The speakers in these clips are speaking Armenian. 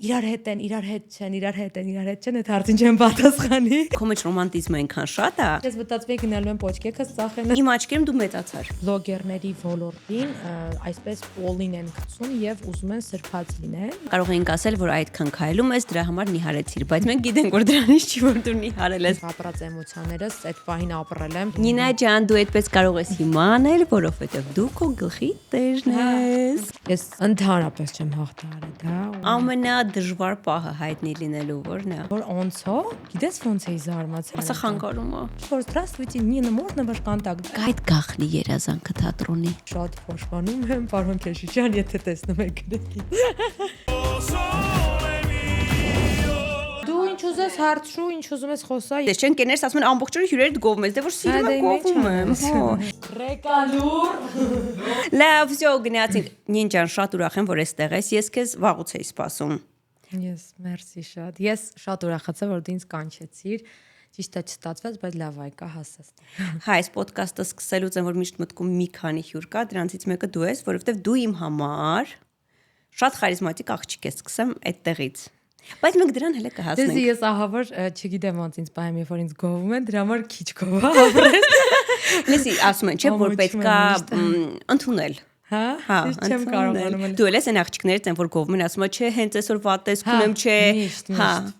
իրար հետ են, իրար հետ չեն, իրար հետ են, իրար հետ չեն, այդ հարցին չեմ պատասխանի։ Քո մեջ ռոմանտիզմը այնքան շատ է։ Ես մտածում եմ գնալու եմ պոչկեքս ծախեն։ Իմ աչքերում դու մեծացար։ Բլոգերների ոլորտին այսպես պոլին են գցում եւ ուզում են սրբած լինեն։ Կարող էինք ասել, որ այդքան քայլում ես, դրա համար նիհարեցիր, բայց մենք գիտենք, որ դրանից չի որ դու նիհարել ես։ Ապրած էմոցիաներս այդ պահին ապրել եմ։ Նինա ջան, դու այդպես կարող ես հիմա անել, որովհետեւ դու քո գլխի տերն ես։ Ես ընդհանրապես չեմ հաղթահարել դա։ Ամենադժվար պահը հայտնի լինելու որն է։ Որ онցո, գիտես ոնց էի զարմացել։ Ասա խանգարումը։ Որ здравствуйте, Нина, можно ваш контакт։ Այդ գախնի երազանքը թատրոնի։ Շատ փոշմանում եմ, պարոն Քեշիշյան, եթե տեսնում եք գրեքի։ Դու ինչ ուզես հարցրու, ինչ ուզում ես խոսա։ Դες չեն կեներս ասում են ամբողջ օրը հյուրերդ գովում ես, դե որ սիրում եմ գովում եմ։ Ռեկալուր։ Լավ, всё, գնացինք։ Նին ջան, շատ ուրախ եմ, որ այստեղ ես։ Ես քեզ վաղուց էի սպասում։ Ես, մերսի շատ։ Ես շատ ուրախացա, որ դու ինձ կանչեցիր։ Ճիշտ է չստացվեց, բայց լավ այկա հասած։ Հա, այս ոդկասթը սկսելուց եմ որ միշտ մտքում մի քանի հյուր կա, դրանցից մեկը դու ես, որովհետև դու իմ համար շատ խարիզմատիկ աղջիկ ես, սկսեմ այդտեղից։ Բայց մենք դրան հələ կհասնենք։ Դες ես ահա որ չգիտեմ ոնց ինձ պահեմ, երբ որ ինձ գովում են, դրա համար քիչ գովա ապրես։ Լսի, ասում են, չէ՞ որ պետքա ընդունել։ Հա, չեմ կարողանում։ Դու ես այն աղջիկներից են որ գովում են, ասում են, չէ, հենց այսօր վատ տեսք ունեմ, չէ։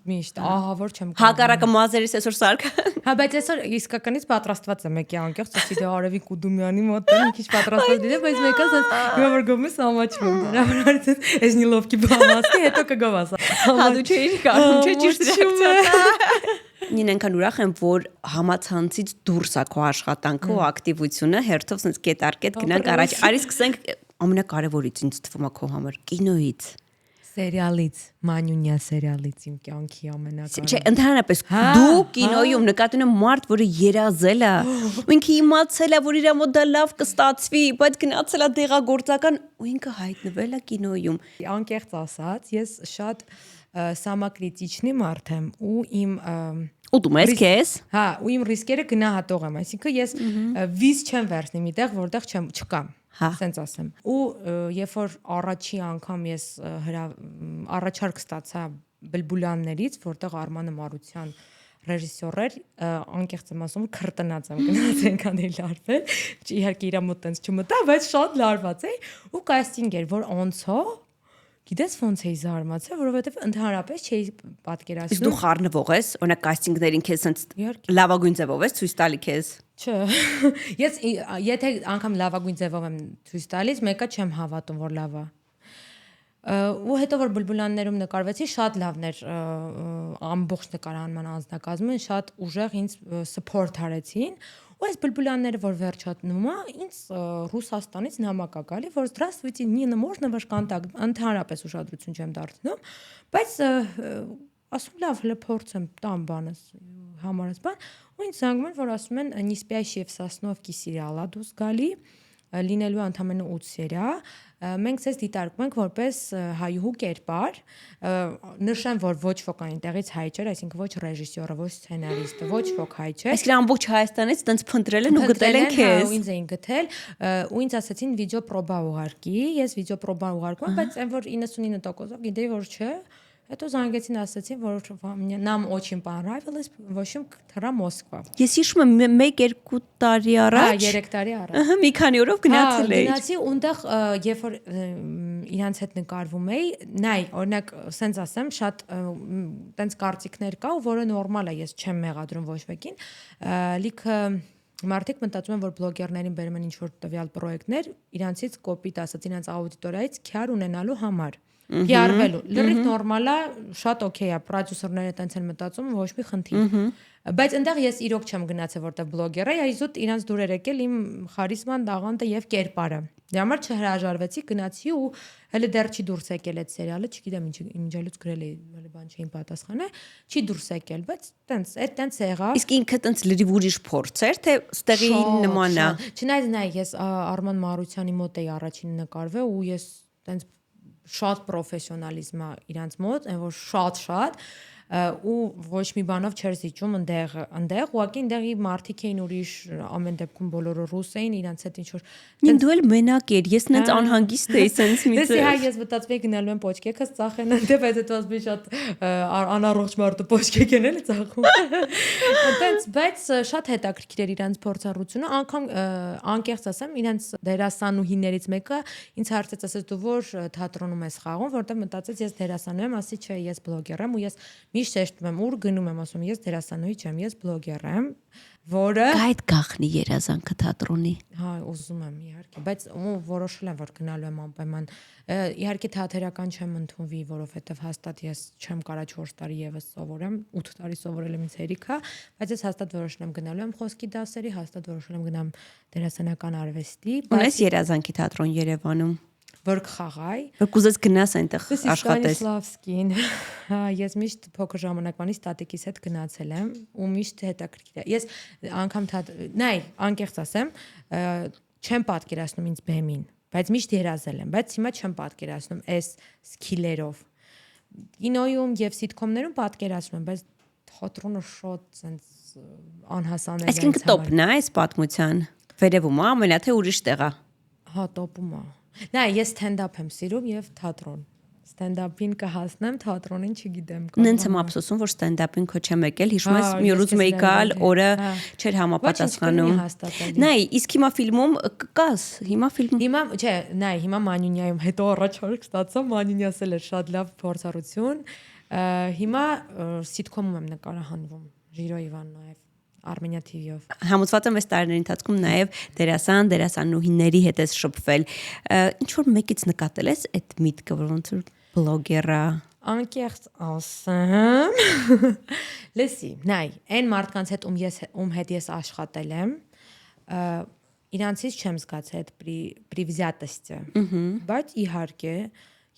Միշտ, ահա որ չեմ կարողանում։ Հակառակը մազերից այսօր սարք։ Հա, բայց այսօր իսկականից պատրաստված եմ եկի անկեղծ, ասի դե Արևիկ Կուդումյանի մոտ եմ, մի քիչ պատրաստված դիտեմ, բայց մեկը ասած հիմա որ գովում ես ամաչվում, դրա համար այս նիլովկի բամասի հետո կգովաս։ Հա, դու չէի կարող, չէ՞ ճիշտ ռեակցիա։ Նին այնքան ուրախ եմ, որ համացանցից դուրս է քո աշխատանքը ու ակտիվությունը, հերթով sense կետարկետ գնանք առաջ։ Արի սկսենք ամենակարևորից ինձ թվում է քո համար՝ կինոից։ Սերիալից, Մանյունյա սերիալից իմ կյանքի ամենակարևորը։ Չէ, ընդհանրապես դու կինոյում նկատում եմ մարդ, որը երազել է, ու ինքը իմացել է, որ իր մոտ դա լավ կստացվի, բայց գնացել է դեղագործական ու ինքը հայտնվել է կինոյում։ Անկեղծ ասած, ես շատ սամակրիտիչնի մարդ եմ ու իմ Ուտում ես քեզ։ Հա, ու իմ ռիսկերը գնահատող եմ, այսինքն ես վիզ չեմ վերցնի միտեղ, որտեղ չկամ։ Սենց ասեմ։ Ու երբ որ առաջի անգամ ես առաջարկ ստացա Բլբուլյաններից, որտեղ Արմանը Մարության ռեժիսոր էր, անկեղծ եմ ասում, քրտնած եմ գնաց այնքան էլ լարվել, իհարկե իր մոտ տենց չմտա, բայց շատ լարված էի ու կաստինգ էր, որ onco գիտես ոնց էի զարմացել, որովհետև ընդհանրապես չէի պատկերացնում։ Իսկ դու խառնվող ես, օրինակ կաստինգներին քեզ sense լավագույն ձևով ես ցույց տալի քեզ։ Չէ։ Ես եթե անգամ լավագույն ձևով եմ ցույց տալիս, մեկը չեմ հավատում, որ լավ է։ Ու հետո որ Բլբուլյաններում նկարվեցի, շատ լավն էր ամբողջ նկարահանման անձնակազմը, շատ ուժեղ ինձ support արեցին։ Ու այս Բլբուլյանները որ վերջատնում է, ինձ Ռուսաստանից նամակ է գալի, որ здравствуйте, Нина, можно ваш контакт, ընդհանրապես ուշադրություն չեմ դարձնում, բայց ասում լավ, հələ փորձեմ տամ բանս համարած բան, ու ինձ զանգում են, որ ասում են не спящие в Сосновке սերիալա դուս գալի, լինելու ընդամենը 8 սերիա, մենք ցես դիտարկում ենք որպես հայուհու կերպար, նշեմ, որ ոչ ոք այնտեղից հայ չէր, այսինքն ոչ ռեժիսորը, ոչ սցենարիստը, ոչ ոք հայ չէր։ Այսինքն ամբողջ Հայաստանից տենց փնտրել են ու գտել են քեզ։ Ու ինձ էին գտել, ու ինձ ասացին վիդեո պրոբա ուղարկի, ես վիդեո պրոբա ուղարկում, բայց այն որ 99%-ով գիտեի որ չէ։ Հետո զանգեցին ասացին, որ нам очень понравилось, в общем, թռա Մոսկվա։ Ես հիշում եմ 1-2 տարի առաջ։ Հա, 3 տարի առաջ։ Ահա, մի քանի օրով գնացել էի։ Գնացի ունտեղ, երբ որ իրանց հետ նկարվում էի, նայ, օրինակ, սենց ասեմ, շատ տենց կարծիքներ կա, որը նորմալ է, ես չեմ մեղադրում ոչ մեկին։ Լիքը մարդիկ մտածում են, որ բլոգերներին բերում են ինչ-որ տվյալ պրոյեկտներ, իրանցից կոպիտ ասած, իրանց աուդիտորիայից քյար ունենալու համար։ PR-վելու։ Լրիվ նորմալ է, շատ օքեյ է, պրոդյուսերները տենց են մտածում, ոչ մի խնդիր։ Բայց այնտեղ ես իրոք չեմ գնացել, որտեղ բլոգեր է, այսուտ իրանց դուր էր եկել իմ խարիզման, տաղանդը եւ կերպարը։ Դրա համար չհրաժարվեցի, գնացի ու հələ դեռ չի դուրս եկել այդ սերիալը, չգիտեմ ինչելուց գրել էի, հələ բան չէին պատասխանել, չի դուրս եկել, բայց տենց, այդ տենց եղավ։ Իսկ ինքը տենց լրիվ ուրիշ փորձ էր, թե ստեղի նման է։ Չնայած նայ, ես Արման Մարությանի մոտ էի առաջին նկարվել ու ես տենց շատ պրոֆեսիոնալիզմ է իրանց մոտ, այն որ շատ ու ոչ մի բանով չեր զիջում այնտեղ ուղղակի այնտեղի մարդիկ էին ուրիշ ամեն դեպքում բոլորը ռուս էին իրանց հետ ինչ որ Նին դու էլ մենակ էր ես նենց անհանգիստ էի սենց մի Դեսի հա ես մտածում եի գնալու եմ պոչկեքս ծախեն այնտեղ բայց դա ասում շատ անառողջ մարդը պոչկեք են էլի ծախում այնտենց բայց շատ հետաքրքիր էր իրանց փորձառությունը անգամ անկեղծ ասեմ իրանց դերասանուհիներից մեկը ինձ հարցեց ասեց դու որ թատրոնում ես խաղում որտեղ մտածեց ես դերասանու եմ ասի չէ ես բլոգեր եմ ու ես միշտ շեշտում եմ ուր գնում եմ ասում ես դերասանուհի չեմ ես բլոգեր եմ որը Այդ գախնի երազանքը թատրոնի հա ուզում եմ իհարկե բայց որոշել եմ որ գնալու եմ անպայման իհարկե թատերական չեմ ընդունվի որովհետև հաստատ ես չեմ կարա 4 տարի եւս սովորեմ 8 տարի սովորել եմ ինձ հերիքա բայց ես հաստատ որոշել եմ գնալու եմ խոսքի դասերի հաստատ որոշել եմ գնամ դերասանական արվեստի Ունես երազանքի թատրոն Երևանում որ կխաղայ որ կուզես գնաս այնտեղ աշխատես Ստանիսլավսկին հա ես միշտ փոքր ժամանակվանից տատիկիս հետ գնացել եմ ու միշտ հետաքրքիր է ես անգամ նայ անկեղծ ասեմ չեմ պատկերացնում ինձ բեմին բայց միշտ երազել եմ բայց հիմա չեմ պատկերացնում այս սկիլերով կինոյում եւ սիթքոմներում պատկերացնում եմ բայց թատրոնը շատ sense անհասանել է Այսինքն տոպն է այս պատմության վերևում է ամենա թե ուրիշ տեղ է հա տոպում է Նա ես ստենդափ եմ սիրում եւ թատրոն։ Ստենդափին կհասնեմ, թատրոնին չգիտեմ։ Նենց եմ ափսոսում, որ ստենդափին քո չեմ եկել, հիշում ես մի օրուց մեկ գալ, օրը չէր համապատասխանում։ Նայ, իսկ հիմա ֆիլմում կկաս, հիմա ֆիլմում։ Հիմա, չէ, նայ, հիմա Մանյունյայում հետո առաջարկ ստացա, Մանյունյասը էր շատ լավ փորձառություն։ Հիմա սիթքոմում եմ նկարահանվում, Ժիրո Իվաննոև Armenia TV-ով։ Համոզված եմ այս տարիների ընթացքում նաև դերասանուհիների հետ ես շփվել։ Ինչ որ մեկից նկատել ես այդ միտքը, որ ոնց որ բլոգերա Անկեղծ ասեմ։ Լսի, նայ, այն մարդկանց հետ ում հետ ես աշխատել եմ, իրանցից չեմ զգացել այդ պրիվզյատոստը։ Բայց իհարկե,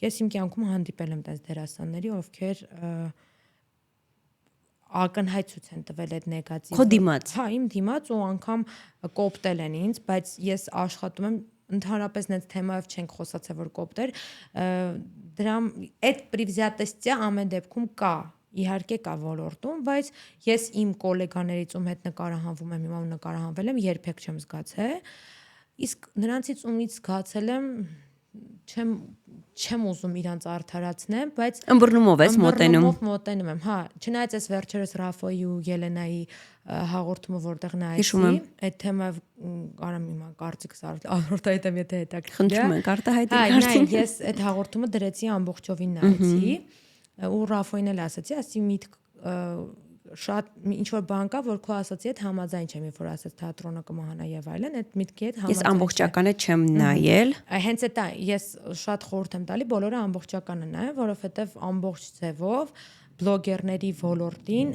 ես իմ կյանքում հանդիպել եմ տես դերասանների, ովքեր ակնհայտ ցույց են տվել այդ նեգատիվ։ Քո դիմաց։ Հա, իմ դիմաց ու անգամ կոպտել են ինձ, բայց ես աշխատում եմ ընդհանրապես նենց թեմայով չենք խոսացել որ կոպտեր, դրա այդ պրիվզյատոստը ամեն դեպքում կա։ Իհարկե կա ոլորտում, բայց ես իմ գոլեգաներից ում հետ նկարահանվում եմ, հիմա ու նկարահանվել եմ, երբեք չեմ զգացել։ Իսկ նրանցից ումից զգացել եմ չեմ ուզում իրանց արդարացնեմ, բայց ըմբռնումով ես մոտենում։ Մոտենում եմ, հա, չնայած այս վերջերս Ռաֆոյի ու Ելենայի հաղորդումը որտեղ նայեցի, այդ թեմայով կարամ հիմա կարծիքս արտահայտեմ, եթե հետաքրքիր է։ Խնդրում ենք արտահայտել կարծիք։ կարծիք։ Ես այդ հաղորդումը դրեցի ամբողջովին նայեցի, ու Ռաֆոյին էլ ասացի, ասի միտք շատ ինչ որ բան կա, որ քո ասացի հետ համաձայն չեմ, երբ որ ասած թատրոնը կմահանա եւ այլն, այդ միտքի հետ համաձայն։ Ես ամբողջականը չեմ նայել։ Հենց այդ ես շատ խորհուրդ եմ տալի բոլորը ամբողջականը նայեն, որովհետեւ ամբողջ ձևով բլոգերների ոլորտին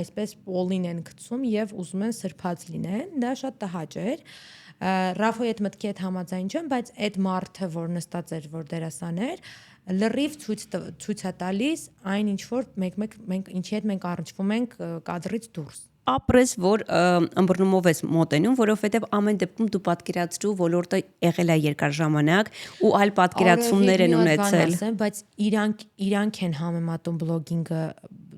այսպես պոլին են գցում եւ ուզում են սրբած լինեն, դա շատ տհաճ էր։ Ռաֆոյի այդ մտքի հետ համաձայն չեմ, բայց այդ մարդը, որ նստած էր, որ դերասան էր, լրիվ ցույց է տալիս այն ինչ որ մենք ինչի հետ մենք առնչվում ենք կադրից դուրս ապրես որ ըմբռնումով ես մոտենում, որովհետև ամեն դեպքում դու պատկերացրու ոլորտը եղել է երկար ժամանակ ու այլ պատկերացումներ են ունեցել, բայց իրանք են համեմատում բլոգինգը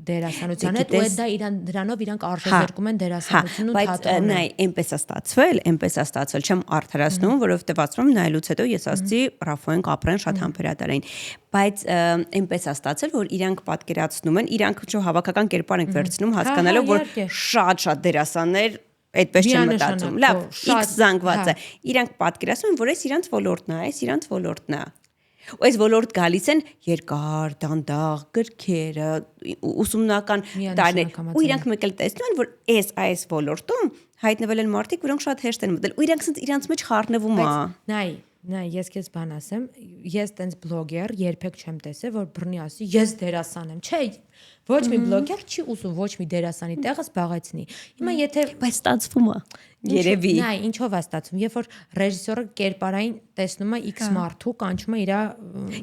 դերասանության հետ, ու դա դրանով իրանք արժեզրկում են դերասանությունն ու թատրոնը։ Բայց այնպես է ստացվել, չեմ արդարացնում, որովհետև ասում եմ նայելուց հետո ես ասացի Ռաֆոյեն ապրեն շատ համբերատար էին, բայց այնպես է ստացել, որ իրանք պատկերացնում են, իրանք չէ հավաքական կերպար են վերցնում, հասկանալով որ շատ դերասաններ այդպես չեն մտածում։ Լավ, X զանգված է։ Իրանք պատկերացնում են, որ այս իրանք ոլորտն է, ու այս ոլորտ գալիս են երկար, դանդաղ, գրքերը, ուսումնական տարիներ, ու իրանք մեկ էլ տեսնում են, որ այս ոլորտում հայտնվել են մարդիկ, որոնք շատ հեշտ են մտել, ու իրանք մեջ խառնվում է։ Նայ, ես քեզ բան ասեմ, ես տենց բլոգեր երբեք չեմ տեսել, որ բռնի ասի, ես դերասան եմ, չէ, ոչ մի բլոգեր չի ուզում ոչ մի դերասանի տեղը զբաղեցնի։ Հիմա եթե բայց ստացվում է, երևի։ Նայ, ինչով է ստացվում, երբ որ ռեժիսորը կերպարային տեսնում է X մարդու, կանչում է իր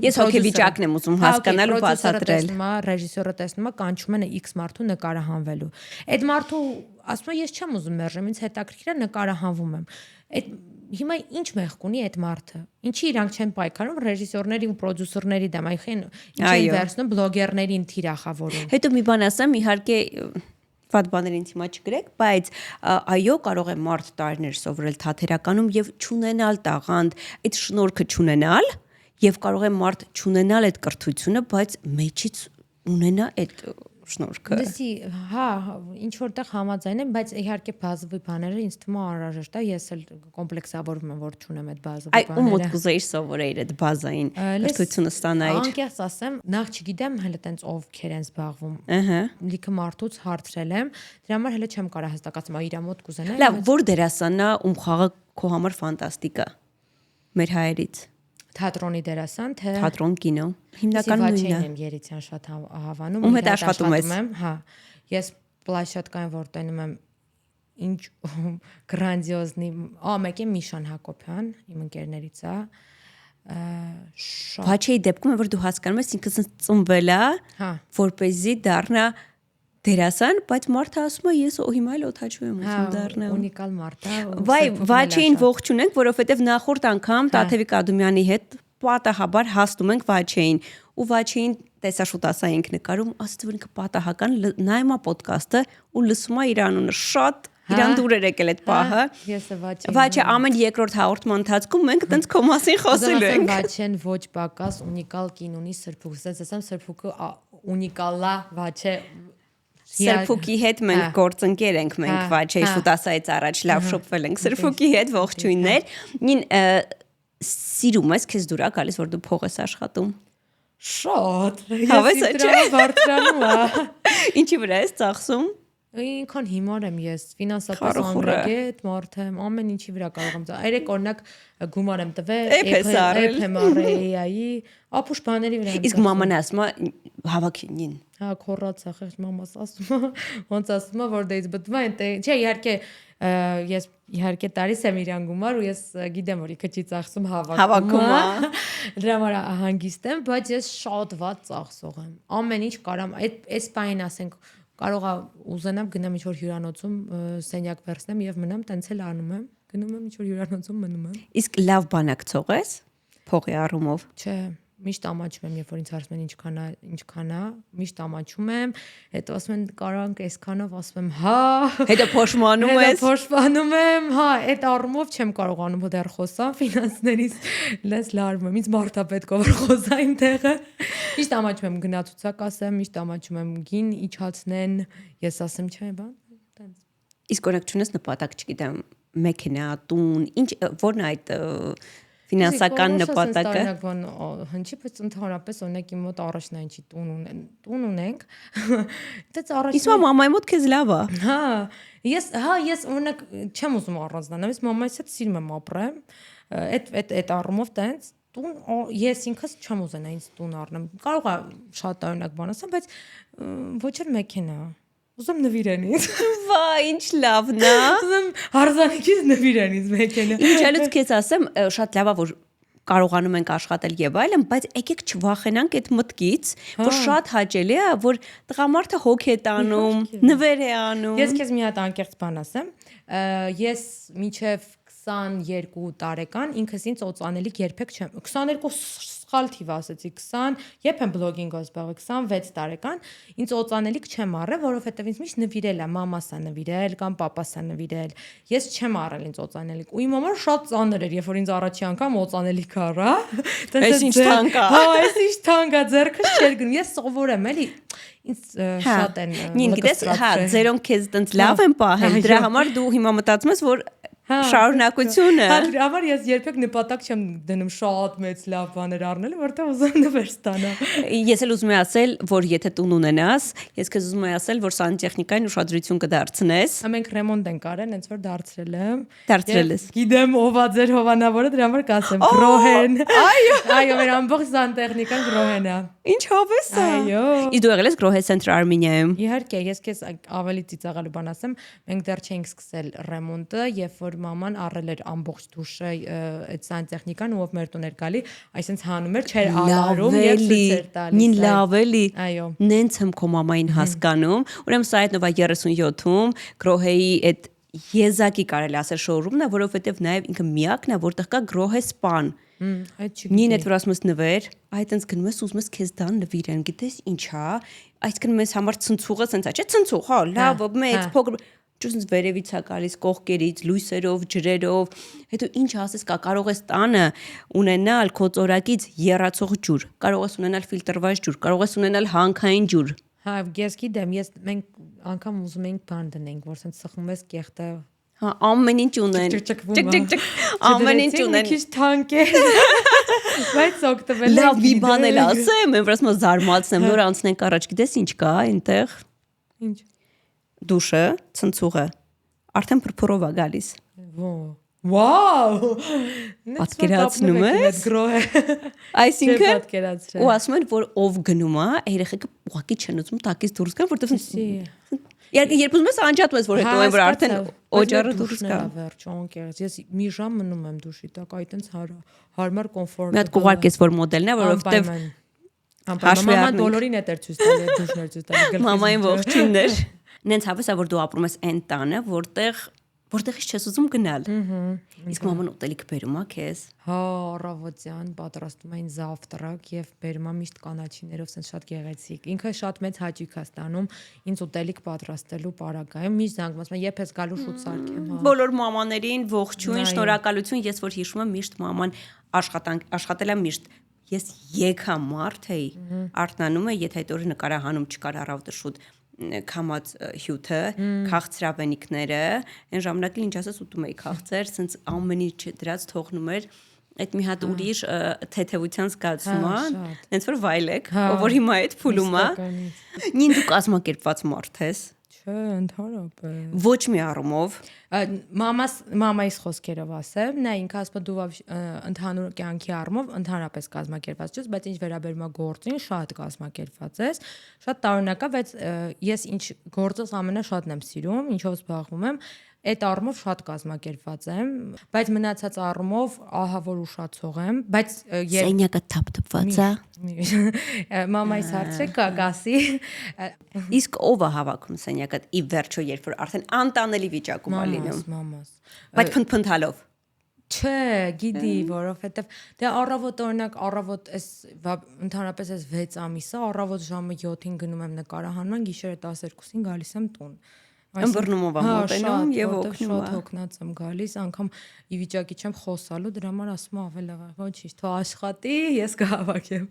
Ես հոգեվիճակն եմ ուզում հասկանալ ու բացատրել։ Ռեժիսորը տեսնում է, կանչում են X մարդու նկարահանվելու։ Այդ մարդու ասում է, ես չեմ ուզում մերժեմ, ինձ հետաքրքիր է նկարահանվում եմ։ Այդ հիմա ինչ մեղք ունի այդ մարդը։ Ինչի իրանք չեն պայքարում ռեժիսորների ու պրոդյուսերների դեմ, այխեն ինչ են վերցնում բլոգերներին թիրախավորում։ Հետո մի բան ասեմ, իհարկե վատ բաներ ինձ հիմա չգրեք, բայց այո, կարող է մարդ տարիներ սովորել թատերականում եւ չունենալ տաղանդ, այդ շնորհքը չունենալ, եւ կարող է մարդ չունենալ այդ կրթությունը, բայց մեջից ունենա այդ շնորհքը։ Դեսի, հա, ինչ որտեղ համաձայն եմ, բայց իհարկե բազովի բաները ինձ թվում է անհրաժեշտ է, ես էլ կոմպլեքսավորվում եմ, որ չունեմ այդ բազովի բաները։ Այ ու մոտ կուզեիր սովորեիր այդ բազային կրթությունը ստանայիր։ Անկեղծ ասեմ, նախ չգիտեմ հələ տենց ովքեր են զբաղվում։ Ահա։ Լիքը մարդուց հարցրել եմ, դրա համար հələ չեմ կարող հստակացնել, իրա մոտ կուզենայի։ Լավ, որ դերասանն է, ում խաղը քո համար ֆանտաստիկ է։ Մեր հայերից։ Թատրոնի դերասան, թե Թատրոն, կինո։ Հիմնականում նույնն է։ եմ Երիցյան շատ հավանում, Ում հետ աշխատում ես։ Հա, ես պլաշատկային որ տենում եմ ինչ գրանձիոզնի, մեկը Միշան Հակոբյան, իմ ընկերներից է։ Վաչեի դեպքում է որ դու հասկանում ես ինքս ծնվել է, Հա, որպեսզի դառնա դերասան, բայց մարդը ասում է ես հիմա էլ օթաչու եմ հա, ուզում դառնալ։ ունիկալ մարդ է։ Վայ, Վաչեին ողջունենք, որովհետև նախորդ անգամ Տաթևիկ Ադումյանի հետ պատահաբար հասնում ենք Վաչեին, ու Վաչեին տեսա շուտ ասա ինք նկարում, ասաց որ ինքը պատահական նայում է ոդկասթը ու լսում է իր անունը շատ իրան դուր էր եկել այդ պահը։ Ես է Վաչեն։ Վաչե ամեն երկրորդ հաղորդման ընթացքում մենք տենց քո մասին խոսելու ենք։ Վաչեն ոչ պակաս ունիկալ կին ունի Սրբուկ, ասեմ Սրբուկը ունիկալ է, Վաչե Սրբուկի հետ մենք գործընկեր ենք, մենք Վաչեի շուտ ասայից առաջ լավ շփվել ենք Սրբուկի հետ, ողջույններ։ Նին սիրում ես, քեզ դուր է գալիս, որ դու փող ես աշխատում։ Շատ։ Հավես Ես բարձրանում է։ Ինչի վրա ես ծախսում։ Ինքան հիմար եմ ես, ֆինանսապես անգրագետ մարդ եմ, ամեն ինչի վրա կարող եմ ծախսել։ Երեք օրինակ գումար եմ տվել, եմ առել AI-ի, ապուշ բաների վրա եմ։ Իսկ մաման ասում է հավաքին։ Հա, քորացա, խեղճ մամաս ասում է, ոնց ասում է, որ դեից բտվում է, չէ, իհարկե ես իհարկե տալիս եմ իրան գումար ու ես գիտեմ որ իքը չի ծախսում հավաքում է։ Դրա համար հանգիստ եմ, բայց ես շատ վատ ծախսող եմ։ Ամեն ինչ կարամ, այս բանին ասենք կարող է ուզենամ գնամ ինչ-որ հյուրանոցում սենյակ վերցնեմ եւ մնամ, տենց էլ անում եմ, գնում եմ ինչ-որ հյուրանոցում մնում եմ։ Իսկ լավ բանակցող ես փողի առումով։ Չէ, միշտ ամաչում եմ, երբ որ ինձ հարցնում են ինչքան է, միշտ ամաչում եմ, հետո ասում են կարանք այսքանով, ասում եմ հա, հետո փոշմանում ես։ Հետո փոշմանում եմ, հա, այդ առումով չեմ կարողանում դեռ խոսամ ֆինանսներից, լես լարվում եմ, ինձ մարդա պետք է որ խոսա իմ տեղը։ Միշտ ամաչում եմ գնացուցակ ասեմ, միշտ ամաչում եմ գին իջացնեն, ես ասեմ չէ, բան, տենց։ Իսկ օրինակ չունես նպատակ, չգիտեմ, մեքենա, տուն, ինչ որն է այդ ֆինանսական նպատակը։ Հնչի, բայց ընդհանրապես օրինակ իմ մոտ առաջնային չի տուն ունենք։ Դից առաջ Իսկ մամայի մոտ քեզ լավ է։ Ես օրինակ չեմ ուզում առանձնանալ, ես մամայիս հետ սիրում եմ ապրեմ։ Այդ առումով տենց տուն ես ինքս չեմ ուզենա ինձ տուն առնեմ։ Կարող է շատ օրինակ բան ասեմ, բայց ոչ էլ մեքենա։ Ուզում նվիրեն ինձ։ Վայ, ինչ լավն է։ Ուզում հարզանիքից նվիրեն ինձ մեքենա։ Ինչ ելուց քեզ ասեմ, շատ լավ է որ կարողանում ենք աշխատել եւ այլն, բայց եկեք չվախենանք այդ մտքից, որ շատ հաճելի է, որ տղամարդը հոգ է տանում, նվեր է անում։ Ես քեզ մի հատ անկեղծ բան ասեմ։ Ես մինչև 22 տարեկան ինքս ինձ օծանելիք երբեք չեմ 22 սխալ թիվ ասեցի 20 երբ եմ բլոգինգով զբաղվել 26 տարեկան ինձ օծանելիք չեմ առել որովհետև ինձ միշտ նվիրել է մամաս է նվիրել կամ պապաս է նվիրել ես չեմ առել ինձ օծանելիք ու իմ համար շատ ծանր էր երբ որ ինձ առաջի անգամ օծանելիք առա Այս ինչ թանկ է հա այս ինչ թանկ է ձեռքս չէր գնում ես սովոր եմ էլի ինձ շատ են նին գիտես հա ձերոնք քեզ տենց լավ են պահել դրա համար դու հիմա մտածում ես որ շարունակությունը հա դրա համար ես երբեք նպատակ չեմ դնում շատ մեծ լավ բաներ առնել որտեղ ուզում նվեր ստանամ ես էլ ուզում եմ ասել որ եթե տուն ունենաս ես քեզ ուզում եմ ասել որ սանտեխնիկային ուշադրություն կդարձնես մենք ռեմոնտ ենք արել հենց որ դարձրել եմ ես գիտեմ ով է ձեր հովանավորը դրա համար կասեմ գրոհեն այո մեր ամբողջ սանտեխնիկան գրոհեն է ինչով է սա այո իսկ դու եղել ես գրոհե Center Armenia-ում իհարկե ես քեզ ավելի ծիծաղալու բան ասեմ մենք դեռ չենք սկսել ռեմոնտը երբ որ մաման առել էր ամբողջ դուշը այդ սանտեխնիկան ով մեր տուն էր գալի այսինքն հանում էր չէր ալարում եւ ցույց էր տալիս նին լավ էլի այո նենց եմ քո մամային հասկանում ուրեմն սա այդ նովա 37-ում գրոհեի այդ եզակի կարելի ասել շոուրումն է, որովհետև նաև ինքը միակն է, որտեղ կա գրոհե սպան։ Այդ Նին այդ որ ասում ես նվեր, այդ տենց գնում ես ուզում ես քեզ դան նվիրեն, գիտես ինչա, այսինքն մեզ համար ցնցուղը սենց է, չէ՞ ցնցուղ, հա, լավ, մեծ, փոքր, ճուզնց վերևից է գալիս կողքերից, լույսերով, ջրերով, հետո ինչ ասես կա, կարող ես տանը ունենալ քո ծորակից եռացող ջուր, կարող ես ունենալ ֆիլտրված ջուր, կարող ես ունենալ հանքային ջուր։ Հա, ես գիտեմ, մենք անգամ ուզում ենք բան դնենք, որ սենց սխում ես կեղտը։ Հա, ամեն ինչ ունեն։ Ամեն ինչ ունեն։ Քիչ թանկ է։ Բայց օգտվել ենք։ Լավ, մի բան էլ ասեմ, եմ վրաս մա զարմացնեմ, նոր անցնենք առաջ, գիտես ինչ կա այնտեղ։ Ինչ։ Դուշը, ցնցուղը, արդեն փրփուրով է գալիս։ Վաու։ Պատկերացնում ես։ Այսինքն, ու ասում են, որ ով գնում է, երեխեքը ուղղակի չեն ուզում տակից դուրս գան, որտեղ երբ ուզում ես անջատում ես, որ հետո այն որ արդեն օջառը դուրս գա։ Վերջ, անկեղծ։ Ես մի ժամ մնում եմ դուշի տակ, այտենց հարմար կոմֆորտ։ Մի հատ կուղարկես, որ մոդելն է, որովհետև մաման դոլորին է դեր ցույց տալի, դուշներ ցույց տալի։ Մամային ողջույններ։ Նենց հավես է, որ դու ապրում ես այն տանը, որտեղից չես ուզում գնալ։ Իսկ մաման ուտելիք բերում է քեզ։ Հա, առավոտյան պատրաստում էին զավտրակ եւ բերում է միշտ կանաչիներով, սենց շատ գեղեցիկ։ Ինքը շատ մեծ հաճույք է ստանում ինձ ուտելիք պատրաստելու պարագայում։ Միշտ զանգում ասում ես ես գալու շուտ սարքեմ, հա։ Բոլոր մամաներին ողջույն, շնորհակալություն, ես որ հիշում եմ միշտ մաման աշխատել է միշտ։ Ես եկա մարդ էի, արթնանում է, եթե այդ օրը նկարահանում չկար առավոտը շուտ քամած հյութը, քաղցրավենիքները, այն ժամանակ ինչ ասես ուտում էի քաղցեր, սենց ամեն ինչ դրած թողնում էր, այդ մի հատ ուրիշ թեթևության զգացում է, հենց որ վայելեք, որ հիմա այդ փուլում է։ Նին դու կազմակերպված մարդ ես։ Չէ, ընդհանրապես։ Ոչ մի առումով։ Մամայիս խոսքերով ասեմ, նա ինքը ասում դու ընդհանուր կյանքի առումով ընդհանրապես կազմակերպված չես, բայց ինչ վերաբերում է գործին, շատ կազմակերպված ես, շատ տարօրինակ է, բայց ես ինչ գործս ամենաշատն եմ սիրում, ինչով զբաղվում եմ, այդ առումով շատ կազմակերպված եմ, բայց մնացած առումով ահա որ ուշացող եմ, բայց սենյակը թափթփված է։ Մամայիս հարցրեք կասի։ Իսկ ով է հավաքում սենյակը ի վերջո, երբ որ արդեն անտանելի վիճակում է լինում։ Մամաս։ Բայց փնփնթալով։ Չէ, գիտի, որովհետև դե առավոտ օրինակ առավոտ էս ընդհանրապես էս 6 ամիսը առավոտ ժամը 7-ին գնում եմ նկարահանման, գիշերը 12-ին գալիս եմ տուն։ Ըմբռնումով եմ մոտենում եւ օգնում շատ հոգնած եմ գալիս, անգամ ի վիճակի չեմ խոսալու, դրա համար ասում եմ ավելի լավ, ոչինչ, թող աշխատի, ես կհավաքեմ։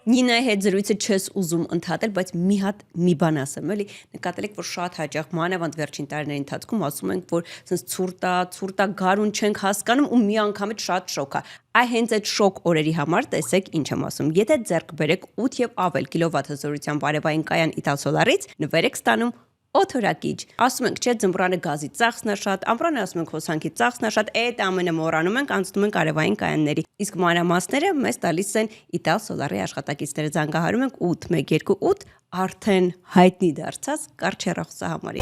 Նինայի հետ զրույցը չես ուզում ընդհատել, բայց մի բան ասեմ, էլի նկատել եք, որ շատ հաճախ մանավանդ վերջին տարիների ընթացքում ասում ենք, որ sense ցուրտա գարուն չենք հասկանում ու մի անգամից շատ շոկ է։ Այ հենց այդ շոկ օրերի համար տեսեք ինչ եմ ասում։ Եթե ձեռք բերեք 8 եւ ավել կիլովատ հզորության բարեբային կայան Իտալսոլարից, նվեր եք ստանում օթորակիչ։ Ասում ենք, չէ, ձմռանը գազի ծախսն է շատ, ամռանը ասում ենք հոսանքի ծախսն է շատ, այդ ամենը մոռանում ենք, անցնում ենք արևային կայանների։ Իսկ մանրամասները մեզ տալիս են Իտալսոլարի աշխատակիցները, զանգահարում ենք 8 128 արդեն հայտնի դարձած կարճ հեռախոսահամարի։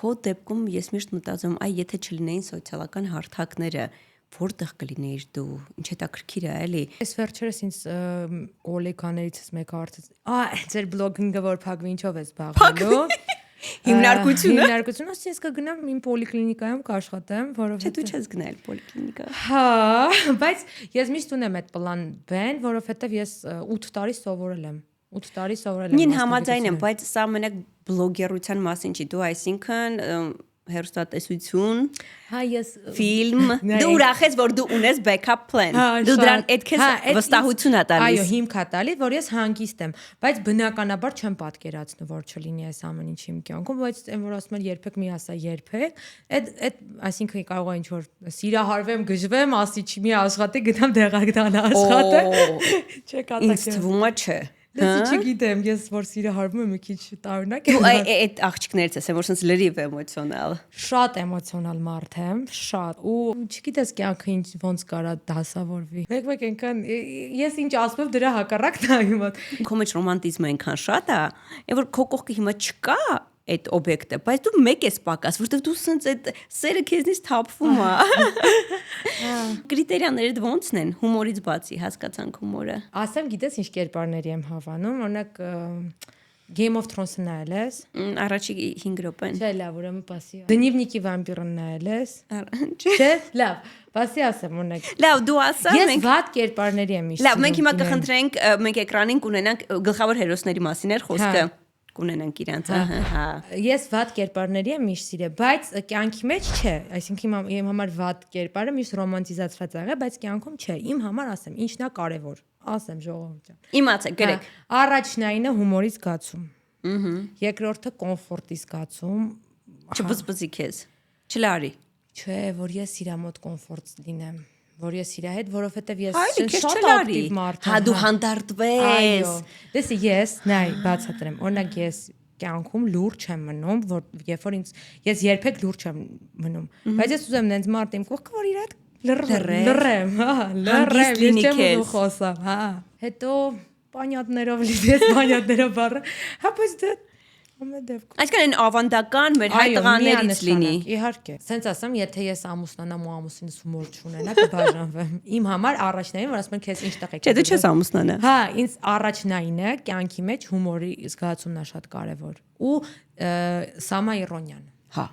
Քո դեպքում ես միշտ մտածում, այ եթե չլինեին սոցիալական հարթակները, որտեղ կլինեիր դու, ինչ հետաքրքիր է, էլի։ Այս վերջերս ինձ կոլեգաներից մեկը հարցրեց. ձեր բլոգինգը որ փակվի, ինչով է զբաղվելու։ Հիմնարկությունը, ասես կգնամ իմ պոլիկլինիկայում կաշխատեմ, որովհետեւ Չէ, դու չես գնալ պոլիկլինիկա։ Հա, բայց ես միշտ ունեմ այդ պլան B-ն, որովհետեւ ես 8 տարի սովորել եմ։ 8 տարի սովորել եմ։ Նին համաձայն եմ, բայց սա մենակ բլոգերության մասին չի, դու այսինքն հերոստատեսություն, հա ես ֆիլմ, դու ուրախ ես, որ դու ունես backup plan, դու դրան այդ քեզ վստահություն է տալիս։ Այո, հիմք է տալիս, որ ես հանգիստ եմ, բայց բնականաբար չեմ պատկերացնում, որ չլինի այս ամեն ինչ իմ կյանքում, բայց այն որ ասում են երբեք մի ասա երբեք, այդ այսինքն կարող է ինչ որ սիրահարվեմ, գժվեմ, ասի չի մի աշխատի, գտամ դեղագդան աշխատեմ։ Չէ, կատակ։ Ինձ թվում է չէ։ Ես չգիտեմ, ես որ սիրահարվում եմ մի քիչ տարօրինակ եմ։ Դու այդ աղջիկներից ես, որ sense լրիվ էմոցիոնալ։ Շատ էմոցիոնալ մարդ եմ, շատ։ Ու չգիտես կյանքը ինչ ոնց կարա դասավորվի։ Մեկ այնքան ես ինչ ասում եմ դրա հակառակն է հիմա։ Քո մեջ ռոմանտիզմը այնքան շատ է, որ քո կողքը հիմա չկա, այդ օբյեկտը, բայց դու մեկ ես պակաս, որտեղ դու սենց այդ սերը քեզնից թափվում է։ Կրիտերիաները ոնցն են հումորից բացի, հասկացանք հումորը։ Ասեմ, գիտես ինչ կերպարների եմ հավանում, օրինակ Game of Thrones-ը նայել ես։ Առաջի 5 րոպեն։ Չէ, լավ, ուրեմն պասի։ Դնիվնիկի վամպիրը նայել ես։ Չէ, լավ, պասի ասեմ օրինակ։ Լավ, դու ասա, Ես վատ կերպարների եմ իշտում։ Լավ, մենք հիմա կխնդրենք, մենք էկրանին կունենանք գլխավոր հերոսների մասին էր խոսքը։ Կունենանք իրանց, հա։ Ես վատ կերպարների եմ միշտ սիրել, բայց կյանքի մեջ չէ, այսինքն իմ համար վատ կերպարը միշտ ռոմանտիզացված ա եղել, բայց կյանքում չէ։ Իմ համար ասեմ, ինչն է կարևոր։ Ասեմ ժողովուրդ ջան։ Իմացեք, գրեք։ Առաջնայինը հումորի զգացում։ Երկրորդը կոմֆորտի զգացում։ Չբզբզի քեզ։ Չլարի։ Չէ, որ ես իրա մոտ կոմֆորտ լինեմ, որ ես իրա հետ, որովհետև ես քեզ շատ չլարի։ ակտիվ մարդ եմ։ Հա դու հանդարտվես։ Դեսի ես, նայ, բացատրեմ, օրինակ ես կյանքում լուրջ եմ մնում, որ երբ որ ես երբեք լուրջ եմ մնում, բայց ես ուզում եմ նենց մարդ իմ կողքը, որ իրա հետ լռեմ, հա, լռեմ, ես չեմ ուզում խոսամ, հա։ Հետո պանյատներով լիզես, պանյատներով բառը, հա, բայց դա ամենադեպքում։ Այսինքն այն ավանդական մեր հայ տղաներից լինի։ Իհարկե։ Սենց ասեմ, եթե ես ամուսնանամ ու ամուսինս հումոր չունենա, կբաժանվեմ։ Իմ համար առաջնային, որ ասում են քեզ ինչ տեղ եք։ Չէ, դու չես ամուսնանա։ Հա, ինձ առաջնայինը կյանքի մեջ հումորի զգացումն է շատ կարևոր։ Ու սամաիրոնյան։ Հա։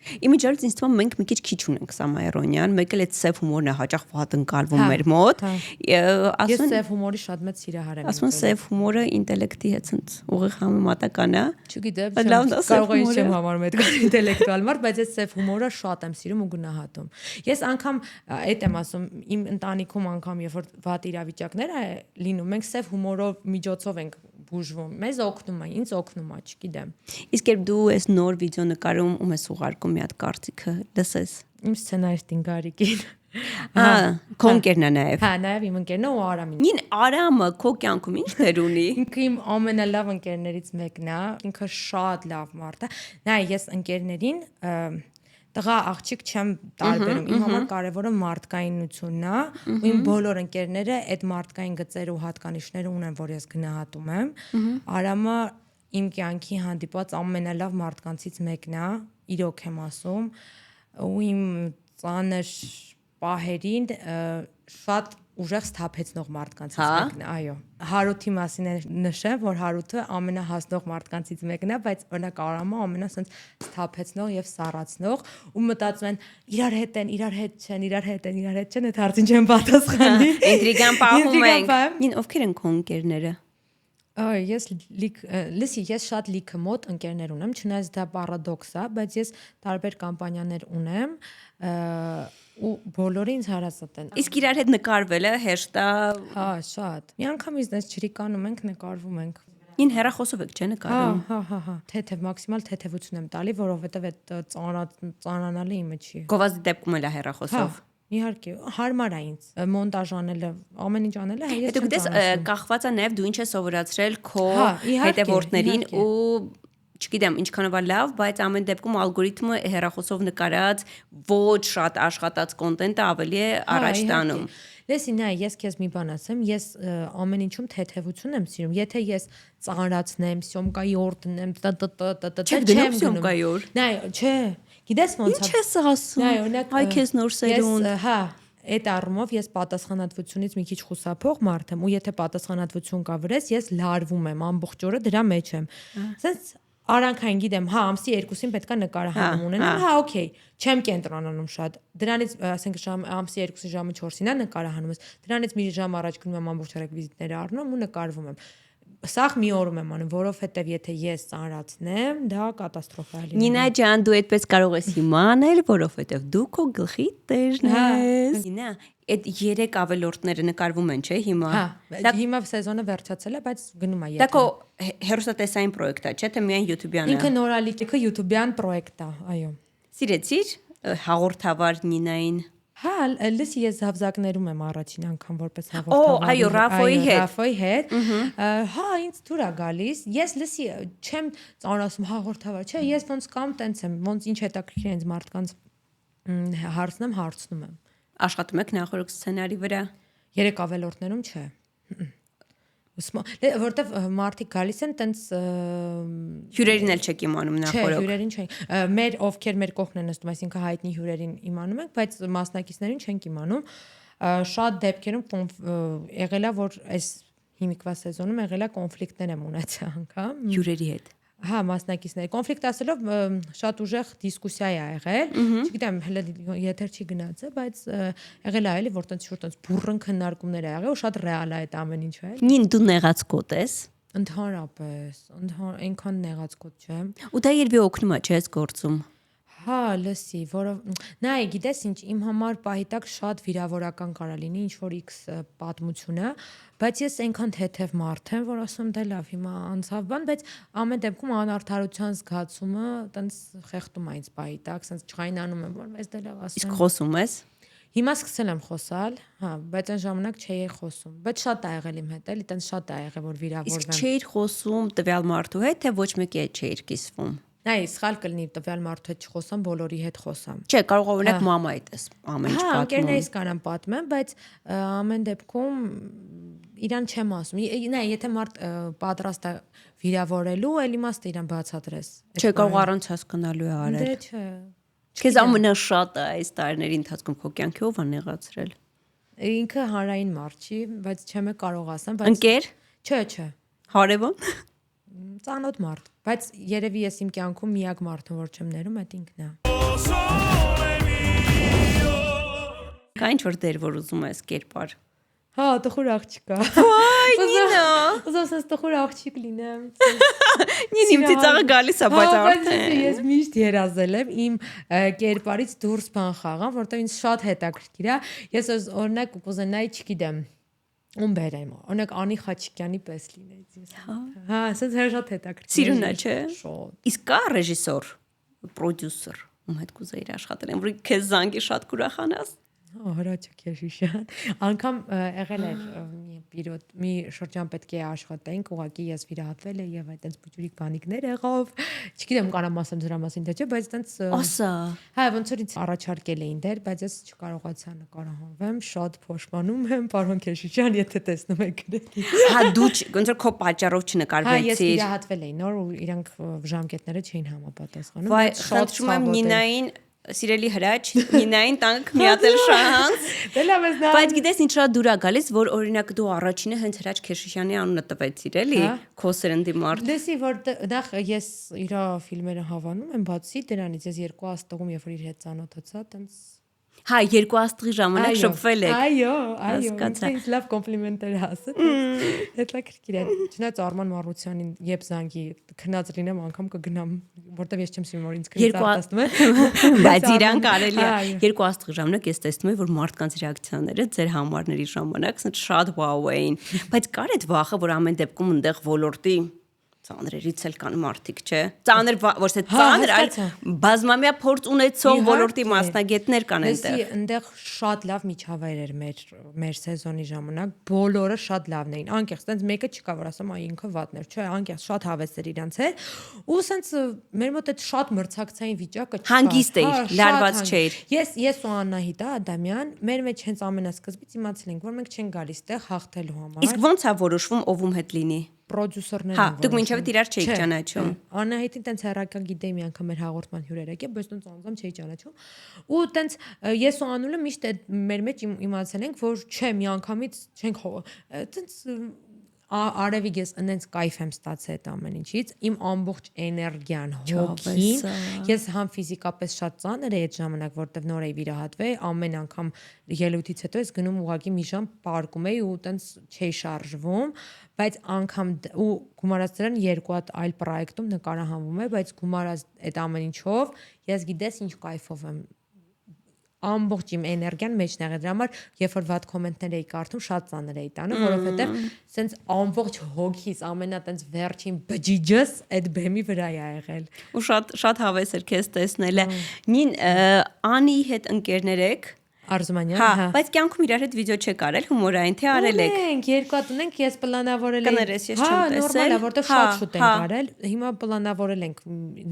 Իմիջիայլից ինձ թվում է մենք մի քիչ ունենք սամաիրոնյան, մեկ էլ այդ սև հումորն է հաճախ վատ ընկալվում մեր մոտ։ Ես սև հումորի շատ մեծ սիրահար եմ։ Ասում են սև հումորը ինտելեկտի հետ ցած ուղիղ համեմատական է։ Չգիտեմ, կարող եմ չեմ համարում այդքան ինտելեկտուալ մարդ, բայց ես սև հումորը շատ եմ սիրում ու գնահատում։ Ես անգամ այդ եմ ասում, իմ ընտանիքում անգամ երբ որ վատ իրավիճակներ է լինում, մենք սև հումորով միջոցով ենք բուժվում։ Մեզ օգնում է, ինձ օգնում է, չգիտեմ։ Իսկ երբ դու այս նոր վիդեո նկարում ում ես ուղարկում մի հատ կարծիքը, լսես։ Իմ սցենարիստին Գարիկին։ Քո ընկերն է նաև։ Հա, նաև իմ ընկերն է ու Արամին։ Նին Արամը քո կյանքում ինչ դեր ունի։ Ինքը իմ ամենալավ ընկերներից մեկն է, ինքը շատ լավ մարդ է։ Նայ, ես ընկերներին տղա աղջիկ չեմ տարբերում։ Իմ համար կարևորը մարդկայնությունն է, ու իմ բոլոր ընկերները այդ մարդկային գծերը ու հատկանիշները ունեն, որ ես գնահատում եմ։ Արամը իմ կյանքի հանդիպած ամենալավ մարդկանցից մեկն է, իրոք եմ ասում, ու իմ ծանր պահերին շատ ուժեղ սթափեցնող մարդկանցից մեկն է, այո։ Հարութի մասին է նշեմ, որ Հարութը ամենահասնող մարդկանցից մեկն է, բայց օրինակ Արամը ամենասենց սթափեցնող եւ սառացնող, ու մտածում են իրար հետ են, իրար հետ չեն, իրար հետ են, իրար հետ չեն, այդ հարցին չեմ պատասխանի։ Ինտրիգան պահում ենք։ Նին ովքեր են քո ընկերները։ Լսի, ես շատ լիքը մոտ ընկերներ ունեմ, չնայած դա պարադոքս է, բայց ես տարբեր կամպանիաներ ունեմ ու բոլորը ինձ հարազատ են։ Իսկ իրար հետ նկարվելը հեշտ է։ Հա, շատ։ Մի անգամ ինձ ջրիկանում ենք, նկարվում ենք։ Ին հեռախոսով եք, չէ՞ նկարում։ Հա։ Թեթև, մաքսիմալ թեթևություն եմ տալի, որովհետև այդ ծանրանալի իմը չի։ Գովազդի դեպքում էլ է հեռախոսով։ Իհարկե, հարմար է ինձ մոնտաժ անելը, ամեն ինչ անելը, հա ես չեմ։ Դու գիտես, կախված է նաև դու ինչ ես սովորացրել քո հետևորդներին ու չգիտեմ ինչքանով է լավ, բայց ամեն դեպքում ալգորիթմը հեռախոսով նկարած ոչ շատ աշխատած կոնտենտը ավելի է առաջ տանում։ Լսի, նայ, ես քեզ մի բան ասեմ, ես ամեն ինչում թեթևություն եմ սիրում։ Եթե ես ծանրացնեմ, սյոմկայոր դնեմ, չեմ սյոմկայոր։ Նայ, չէ։ Գիտես ոնց է։ Ինչ ես ասում։ Այ քեզ նոր սերունդ։ Հա, այդ առումով ես պատասխանատվությունից մի քիչ խուսափող մարդ եմ, ու եթե պատասխանատվություն կա վրես, ես լարվում եմ ամբողջ օրը դրա մեջ եմ։ Սենց արանքային գիտեմ, հա, ամսի 2-ին պետքա նկարահանում ունենամ, հա, օքեյ, չեմ կենտրոնանում շատ։ Դրանից, ասենք, ամսի 2-ի ժամը 4-ին է նկարահանում ես։ Դրանից մի ժամ առաջ գնում եմ ամբողջ ռեկվիզիտները առնում ու նկարվում եմ։ Սաղ մի օրում եմ անում, որովհետև եթե ես ծանրացնեմ, դա կատաստրոֆա է լինելու։ Նինա ջան, դու այդպես կարող ես հիմա անել, որովհետև դու քո գլխի տերն ես։ Նինա, այդ 3 ավելորդները նկարվում են, չէ՞, հիմա։ Հա, հիմա սեզոնը վերջացել է, բայց գնում է եթե։ Դա քո հեռուստատեսային պրոյեկտ է, չէ՞, թե միայն YouTube-յան է։ Ինքը նորալիքը YouTube-յան պրոյեկտ է, այո։ Սիրեցիր հաղորդավար Նինային։ Հա, լսի, ես Զավզակներում եմ առաջին անգամ որպես հաղորդավար։ Այո, Ռաֆոյի հետ։ Հա, ինձ դուր է գալիս։ Ես լսի, չեմ ծանրացում հաղորդավար, չէ, ես ոնց կամ տենց եմ, ոնց ինչ հետաքրքիր է ինձ մարդկանց հարցնում եմ։ Աշխատում եք նախորդ սցենարի վրա։ 3 ավելորդներում չէ։ որտեվ մարդիկ գալիս են տենց հյուրերին էլ չեք իմանում չէ, նախորդ։ հյուրերին չեն։ Մեր ովքեր մեր կողքն են նստում, այսինքն հայտնի հյուրերին իմանում ենք, բայց մասնակիցներին չենք իմանում։ Շատ դեպքերում եղել է, որ այս հիմիկվա սեզոնում եղել է կոնֆլիկտներ եմ ունեցել անգամ Հյուրերի հետ։ Հա, մասնակիցների կոնֆլիկտ ասելով շատ ուժեղ դիսկուսիա է եղել, չգիտեմ, հələ եթեր չի գնացել, բայց եղել է էլի որ տենց շուտ տենց բուրըն քննարկումներ ա եղել ու շատ ռեալ է այդ ամեն ինչը էլ։ Նին դու նեղած կոտ ես։ Ընդհանրապես, այնքան նեղած կոտ չէ։ Ու դա երբի օգնում է, չէ՞, գործում։ Հա, լսի, նայ, գիտես ինչ, իմ համար պահի տակ շատ վիրավորական կարա լինի ինչ որ X պատմությունը, բայց ես այնքան թեթև մարդ եմ, որ ասում դե լավ, հիմա անցավ բան, բայց ամեն դեպքում անարդարության զգացումը տենց խեղդում է ինձ պահի տակ, sense չխայնանում եմ, որ մեզ դե լավ ասեմ։ Իսկ խոսում ես։ Հիմա սկսել եմ խոսալ, հա, բայց այն ժամանակ չէի խոսում, բայց շատ ա եղել իմ հետ, էլի տենց շատ ա եղել, որ վիրավորվեմ։ Իսկ չէիր խոսում տվյալ մարդու հետ, թե ոչ մեկի հետ չէիր կիսվում։ Այ սխալ կլինի տվյալ մարդու հետ չխոսամ, բոլորի հետ խոսամ։ Չէ, կարող է օրինակ մամայիդ էս ամեն ինչ պատմում։ Հա, ընկերներիս պատմում։ կանեմ պատմեմ, բայց ամեն դեպքում իրան չեմ ասում։ Նայ, եթե մարդ պատրաստ է վիրավորելու, էլ իմաստ է իրան բացատրես։ Չէ, կարող առանց հասկանալու է արել։ Դե չէ։ Քեզ ամենաշատը այս տարիների ընթացքում քո կյանքի ով է նեղացրել։ Ինքը հանրային մարդ չի, բայց չեմ կարող ասեմ, բայց Ընկեր։ Չէ։ Հարևան։ Ծանոթ մարդ, բայց երևի ես իմ կյանքում միակ մարդը, որ չեմ ներում, այդ ինքն է։ Կա ինչ որ դեր որ ուզում ես կերպար։ Հա, տխուր աղջիկա։ Այ Նինա։ Ուզում ես տխուր աղջիկ լինեմ։ Նին իմ ծիծաղը գալիս է, բայց արդեն։ Ես միշտ երազել եմ իմ կերպարից դուրս բան խաղամ, որտեղ ինձ շատ հետաքրքիր է։ Ես օրինակ կուզենայի, չգիտեմ, ում բերեմ։ Օրինակ Անի Խաչիկյանի պես լինեի ես։ Հա, ասես շատ հետաքրքիր։ Սիրուն է, չէ։ Շատ։ Իսկ կա ռեժիսոր, պրոդյուսեր, ում հետ կուզեիր աշխատել, որ քեզ զանգի շատ կուրախանաս։ Հրաչա Քեշիշյան անգամ եղել էր մի շրջան պետք է աշխատենք ուղղակի ես վիրահատվել եմ եւ այդտենց բուջուրիկ բանիկներ եղավ չգիտեմ կանամ ասեմ դրա մասին թե չէ բայց այդտենց ասա հա ոնց որ ինձ առաջարկել էին դեր բայց ես չկարողացա նկարահանվեմ շատ փոշմանում եմ պարոն Քեշիշյան եթե տեսնում եք գրեք հա դու ոնց որ քո պատճառով հա ես չնկարվեցիր վիրահատվել էի նոր ու իրանք ժամկետները չէին համապատասխանում վայ խնդրում եմ Նինային Սիրելի հրաչ, Նինային տանք միատել շանս։ Դե լավ ես նա։ Բայց գիտես ինչ շատ դուր է գալիս, որ օրինակ դու առաջինը հենց Հրաչ Քեշիշյանի անունը տվեցիր, էլի, քո սերնդի մարդ։ Դեսի որ նախ ես իր ֆիլմերը հավանում եմ, բացի դրանից ես երկու աստղում երբ որ իր հետ ծանոթացա, տենց Հա, երկու աստղի ժամանակ շփվել եք։ Այո, ինձ լավ կոմպլիմենտներ ասել։ Հետաքրքիր է։ Չնայած Արման Մարությանին երբ զանգի քնած լինեմ, անգամ կգնամ, որտեվ ես չեմ սիրում որ ինձ քնած ասում են։ Բայց իրան կարելի է։ Երկու աստղի ժամանակ ես տեսնում եմ, որ մարդկանց ռեակցիաները ձեր համարների ժամանակ շատ վաու էին։ Բայց կար այդ վախը, որ ամեն դեպքում այնտեղ ոլորտի ծանրերից էլ կան մարդիկ, չէ։ Ծանր ոչ թե ծանր, այլ բազմամյա փորձ ունեցող ոլորտի մասնագետներ կան այնտեղ։ Լսի, այնտեղ շատ լավ միջավայր էր մեր սեզոնի ժամանակ, բոլորը շատ լավն էին։ Անկեղծ, տենց մեկը չկա, որ ասեմ, այ ինքը վատներ, չէ, անկեղծ շատ հավես էր իրանց հետ։ Ու սենց մեր մոտ այդ շատ մրցակցային վիճակը չկա։ Հանգիստ էր, լարված չէր։ Ես ու Անահիտա Ադամյան մեր մեջ հենց ամենասկզբից իմացել ենք, որ մենք չենք գալիս տեղ հաղթելու համար։ Իսկ ո՞նց է որոշվում ով ում հետ լինի։ Պրոդյուսերներն Հա, դուք մինչև իրար չէիք ճանաչում։ Անահիտին տենց հերական գիտեի մի անգամ մեր հաղորդման հյուրեր եկել, բայց տենց անձամ չէի ճանաչում։ Ու տենց ես ու Անուլը միշտ մեր մեջ իմացել ենք, որ չէ, մի անգամից չենք տենց Արևիկ ես այնց կայֆ եմ ստացել այդ ամեն ինչից, իմ ամբողջ էներգիան, հոգին, ես համ ֆիզիկապես շատ ծանր էի այդ ժամանակ, որտեվ նոր էի վիրահատվել, ամեն անգամ ելույթից հետո ես գնում ուղղակի մի ժամ պարկում էի ու տենց չէի շարժվում, բայց անգամ ու գումարած դրան երկու հատ այլ պրոյեկտում նկարահանվում է, բայց գումարած այդ ամեն ինչով ես գիտես ինչ կայֆով եմ ամբողջ իմ էներգիան մեջն եղել դրա համար երբ որ վատ կոմենտներ էի կարդում շատ ծանր էի տանում որովհետև սենց ամբողջ հոգիս ամենա տենց վերջին բջիջս այդ բեմի վրա է եղել ու շատ հավես էր քեզ տեսնելը նին Անի հետ ընկերներ եք Արզումանյան, հա, բայց կյանքում իրար հետ վիդեո չեք արել, հումորային թե արել եք։ Ունենք, երկու հատ ունենք, ես պլանավորել եմ։ Կներես, ես չեմ տեսել։ Նորմալ է, որտեվ շատ շուտ ենք արել։ Հիմա պլանավորել ենք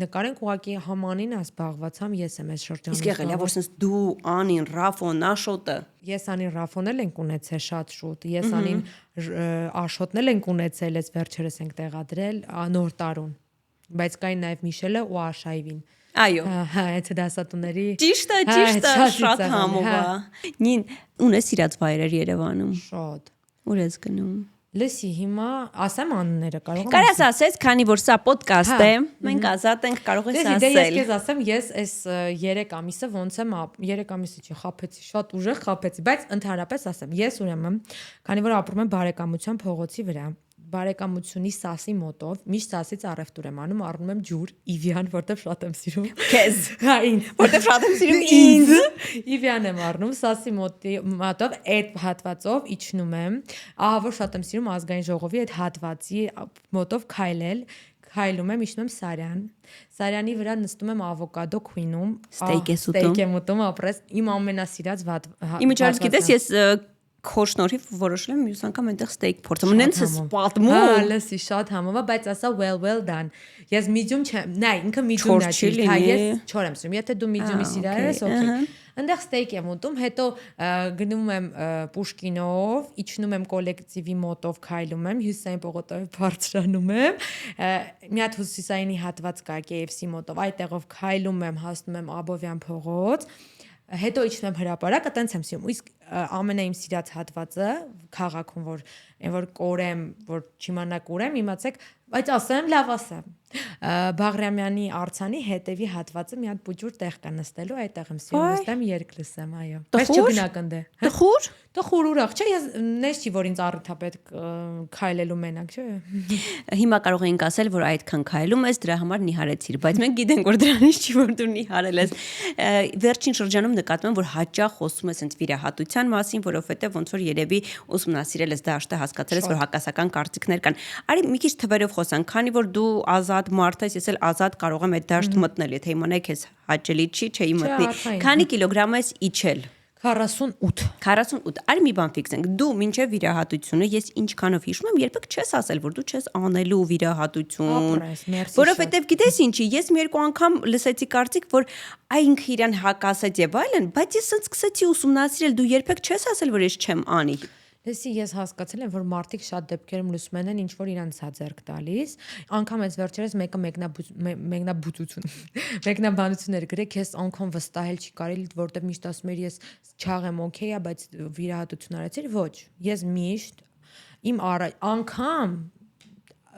նկարենք, ուղղակի Hamanին է զբաղվածամ, ես եմ այս շրջանում։ Իսկ եղել է, որ sense դու Անին, Ռաֆոն, Աշոտը։ Ես Անին Ռաֆոնել ենք ունեցել շատ շուտ։ Ես Անին Աշոտնել ենք ունեցել, ես վերջերս ենք տեղադրել նոր տարուն։ Բայց կային նաև Միշելը ու Աշայվին։ Այո։ Հա, այդ դասատուների։ Ճիշտ է, շատ համով է։ Նին ունես իրաց վայրեր Երևանում։ Շատ։ Ուր ես գնում։ Լսի, հիմա ասեմ անունները կարող եմ։ Կարաս ասես, քանի որ սա ոդկաստ է, մենք ազատ ենք, կարող ես ասել։ Ես քեզ ասեմ, ես այս 3 ամիսը ոնց եմ 3 ամիսը չի խափեցի, շատ ուժեղ խափեցի, բայց ընդհանրապես ասեմ, ես ուրեմն, քանի որ ապրում եմ Բարեկամության փողոցի վրա, Բարեկամությունի Սասի մոտով, միշտ Սասից առևտուր եմ անում, առնում եմ ջուր, Իվյան, որտեվ շատ եմ սիրում։ Քեզ։ Հա, ինձ։ Որտեվ շատ եմ սիրում ինձ։ Իվյան եմ առնում, Սասի մոտով այդ հատվածով իջնում եմ, ահա որ շատ եմ սիրում ազգային ժողովի այդ հատվածի մոտով քայլում եմ, իջնում եմ Սարյան։ Սարյանի վրա նստում եմ ավոկադո քույնում, ստեյք եմ ուտում, ապրես իմ ամենասիրած Իմիջիայլոց գիտես, ես քո շնորհիվ որոշել եմ մյուս անգամ այնտեղ ստեյք փորձեմ։ Ունենց պատմում։ Հա, լսի, շատ համով է, բայց ասա well done։ Ես medium չեմ, նայ, ինքը medium-ն է, հա, ես 4 եմ սիրում։ Եթե դու medium-ի սիրահար ես, օքեյ։ Այնտեղ ստեյք եմ ուտում, հետո գնում եմ Պուշկինով, իջնում եմ կոլեկտիվի մոտով քայլում եմ, Հյուսիսային պողոտայով բարձրանում եմ։ Մի հատ հյուսիսայինի հատված կա KFC մոտով, այդտեղով քայլում եմ, հասնում եմ Աբովյան փողոց։ Հետո իջնում եմ հրապարակ, այտենց եմ սիրում։ Իսկ ամենայիմ սիրած հատվածը քաղաքում, որ կորեմ, որ չիմանաք ուրեմ, իմացեք, բայց ասեմ, լավ ասեմ։ Բաղրամյանի արձանի հետևի հատվածը մի հատ բուջուր տեղ կա նստելու, այդտեղ եմ սիրում նստեմ, երգ լսեմ, այո։ Բայց չգնակնդե։ Տխուր։ Տխուր ուրախ, չէ, ես նես չի, որ ինձ առիթ է պետք քայլելու մենակ, չէ։ Հիմա կարող էինք ասել, որ այդքան քայլում ես, դրա համար նիհարեցիր, բայց մենք գիտենք, որ դրանից չի, որ դու նիհարել ես։ Վերջին շրջանում նկատում եմ, որ հաճախ խոսում ես այնց վիրահատության մասին, որովհետև ոնց որ երևի ուսումնասիրել ես դաշտը, հասկացել ես, որ հակասական կարծիքներ կան։ Արի մի քիչ թվերով խոսանք, քանի որ դու ազատ մարդ ես, ես էլ ազատ կարող եմ այդ դաշտ մտնել, եթե իմանայք ես հաճելի չի, չէի մտնի։ Քանի կիլոգրամ ես իջել։ 48։ 48։ Արի մի բան ֆիքսենք։ Դու մինչև վիրահատությունը ես ինչքանով հիշում եմ, երբեք չես ասել, որ դու չես անելու վիրահատություն։ Որովհետև գիտես ինչի, ես մի երկու անգամ լսեցի կարծիք, որ այ ինքը իրան հակասեց եւ այլն, բայց ես սկսեցի ուսումնասիրել, դու երբեք չես ասել, որ ես չեմ անի։ Լսի, ես հասկացել եմ, որ մարդիկ շատ դեպքերում լսում են ինչ որ իրանց հա ձեռք տալիս, անգամ այս վերջերս մեկը մեկնաբուծություն, մեկնաբանություններ գրեք, ես անգամ վստահել չի կարելի, որտեղ միշտ ասում եմ ես չաղ եմ օքեյ է, բայց վիրահատություն արեցի, ոչ, ես միշտ իմ անգամ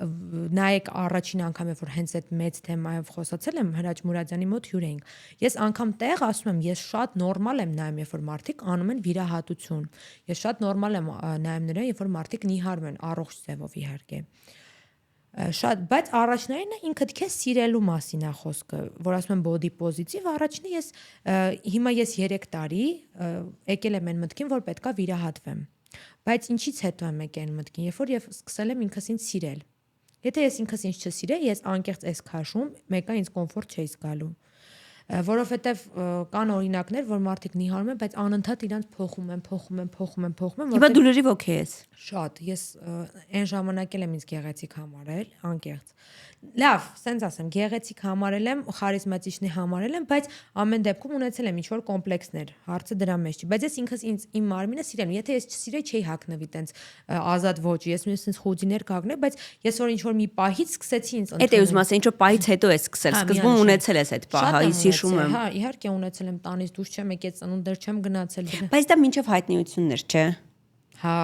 նայեք առաջին անգամ որ հենց այդ մեծ թեմայով խոսացել եմ Հրաչ Մուրադյանի մոտ հյուր էինք ես անգամ տեղ ասում եմ ես շատ նորմալ եմ նայում երբ որ մարդիկ անում են վիրահատություն ես շատ նորմալ եմ նայում նրան երբ որ մարդիկ նիհարում են առողջ ձևով իհարկե շատ բայց առաջնայինը ինքդ քեզ սիրելու մասին է խոսքը որ ասում եմ body positive առաջինը ես հիմա ես 3 տարի եկել եմ այն մտքին որ պետքա վիրահատվեմ բայց ինչից հետո եմ եկել այն մտքին երբ որ ես սկսել եմ ինքս ինձ սիրել Եթե ես ինքս ինձ չսիրեի, ես անկեղծ այս քաշում, մեկը ինձ կոմֆորտ չէի զգալու։ Որովհետև կան օրինակներ, որ մարդիկ նիհարում են, բայց անընդհատ իրանց փոխում են։ Հիմա դու լրիվ օքեյ ես։ Շատ, ես այն ժամանակ էլ եմ ինձ գեղեցիկ համարել, անկեղծ։ Լավ, սենց ասեմ, գեղեցիկ համարել եմ, խարիզմատичնի համարել եմ, բայց ամեն դեպքում ունեցել եմ ինչ-որ կոմպլեքսներ, հարցը դրա մեջ չի, բայց ես ինքս իմ մարմինը սիրեմ, եթե ես չսիրեի, չէի հագնվի տենց ազատ ոճի, ես ինձ խուդիներ կհագնեի, բայց ես որ ինչ-որ մի պահից սկսեցի ինձ ընդունել։ Էդ է ուզում ասել, ինչ-որ պահից հետո ես սկսել, սկզբում ունեցել ես այդ պահը, ես հիշում եմ։ Հա, իհարկե ունեցել եմ, տանից դուրս չեմ եկել, ծնունդեր չեմ գնացել։ Բայց դա մինչև հայտնիություններ, չէ։ Հա,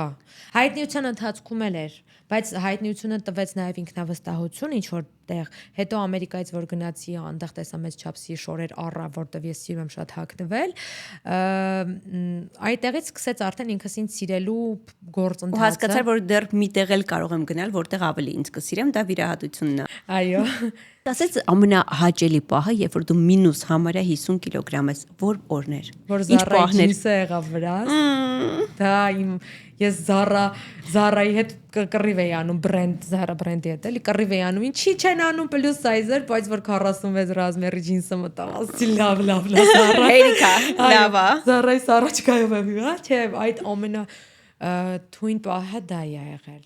հայտնիության ընթացքում էլ էր, բայց հայտնիությունը տվեց նաև ինքնավստահություն ինչ որ տեղ։ Հետո Ամերիկայից որ գնացի, այնտեղ տեսա մեծ չափսի շորեր առա, որտեվ ես սիրում եմ շատ հագնվել։ Այդտեղից սկսեց արդեն ինքս ինձ սիրելու գործընթացը։ Ու հասկացար, որ դեռ մի տեղ էլ կարող եմ գնալ, որտեղ ավելի ինձ կսիրեմ, դա վիրահատությունն է։ Այո։ Ասեց ամենահաճելի պահը, երբ որ դու մինուս համարյա 50 կիլոգրամ ես, որ օրներ։ Որ զառայջինսը եղավ վրաս։ Դա ես Zara-ի հետ կռիվ էի անում Zara բրենդի հետ, էլի կռիվ էի անում, ինչի չեն անում plus size-եր, բայց որ 46 ռազմերի ջինսը մտավ, ասի լավ Zara։ Էրիկա, լավ է։ Zara-ի սառաջկայով եմ, հա, չէ, այդ ամենա թույն պահը դա է եղել։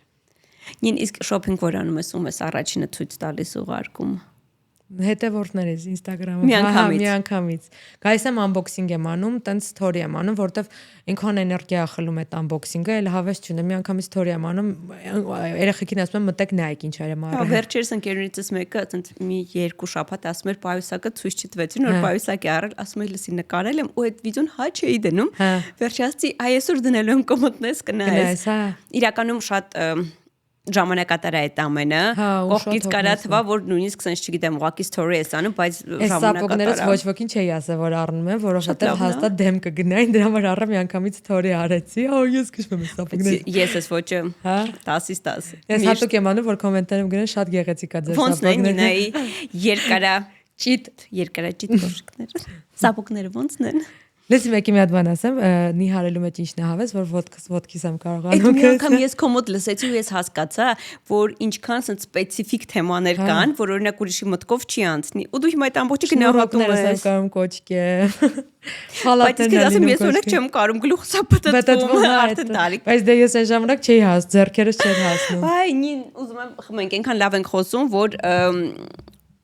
Նին իսկ շոփինգ որ անում ես, ում ես առաջինը ցույց տալիս ուղարկում։ Հետևորդներս Instagram-ում, միանգամից։ Գայս եմ unboxing եմ անում, տենց story եմ անում, որտեվ այնքան էներգիա խլում է unboxing-ը, էլ հավես չունեմ, միանգամից story եմ անում, երեխեքին ասում եմ մտեք նայեք ինչ արեմ առը։ Վերջերս ընկերուներիցս մեկը տենց մի 2 շաբաթ ասում էր պայուսակը ցույց չտվեցին, որ պայուսակ է առել, ասում էր լսի նկարել եմ ու այդ վիդեոն հա չէի դնում։ Վերջացի այսօր դնելու եմ կոմոտնես կնայես։ Իրականում շատ ժամանակատար է այդ ամենը, կողքից կարա թվա, որ նույնիսկ sense չգիտեմ, ուղակի story ես անում, բայց ժամանակատարը։ Այս ոչ ոքին չի ասել, որ առնում եմ, որովհետև հաստատ դեմ կգնային, դրա համար առը միանգամից story արեցի, ես քշվում եմ սապուկներ։ Ես ես ոչը 10-ից 10։ Ես հատուկ եմ անում, որ կոմենտներում գրեն շատ գեղեցիկ է ձեր սապուկները։ Ոնց են Նինայի երկարաճիտ կոշիկները։ Սապուկները ոնցն են։ Լսի մեկի մի հատ բան ասեմ, նիհարելու մեջ ինչն է հավես, որ ոտքիս եմ կարողանում։ Այդ մի անգամ ես կոմոդ լսեցի ու ես հասկացա, որ ինչքան սենց սպეციფიկ թեմաներ կան, որ օրինակ ուրիշի մտքով չի անցնի։ Ու դու հիմա այդ ամբողջը գնահատում ես։ Կարում կոճկե։ Խալատներն ասում ես օրինակ չեմ կարում գլուխս ապտտվում արդեն դալիք։ Բայց դե ես այն ժամանակ չէի հաս, ձեռքերս չէր հասնում։ Այ նին ուզում եմ խմենք, այնքան լավ ենք խոսում, որ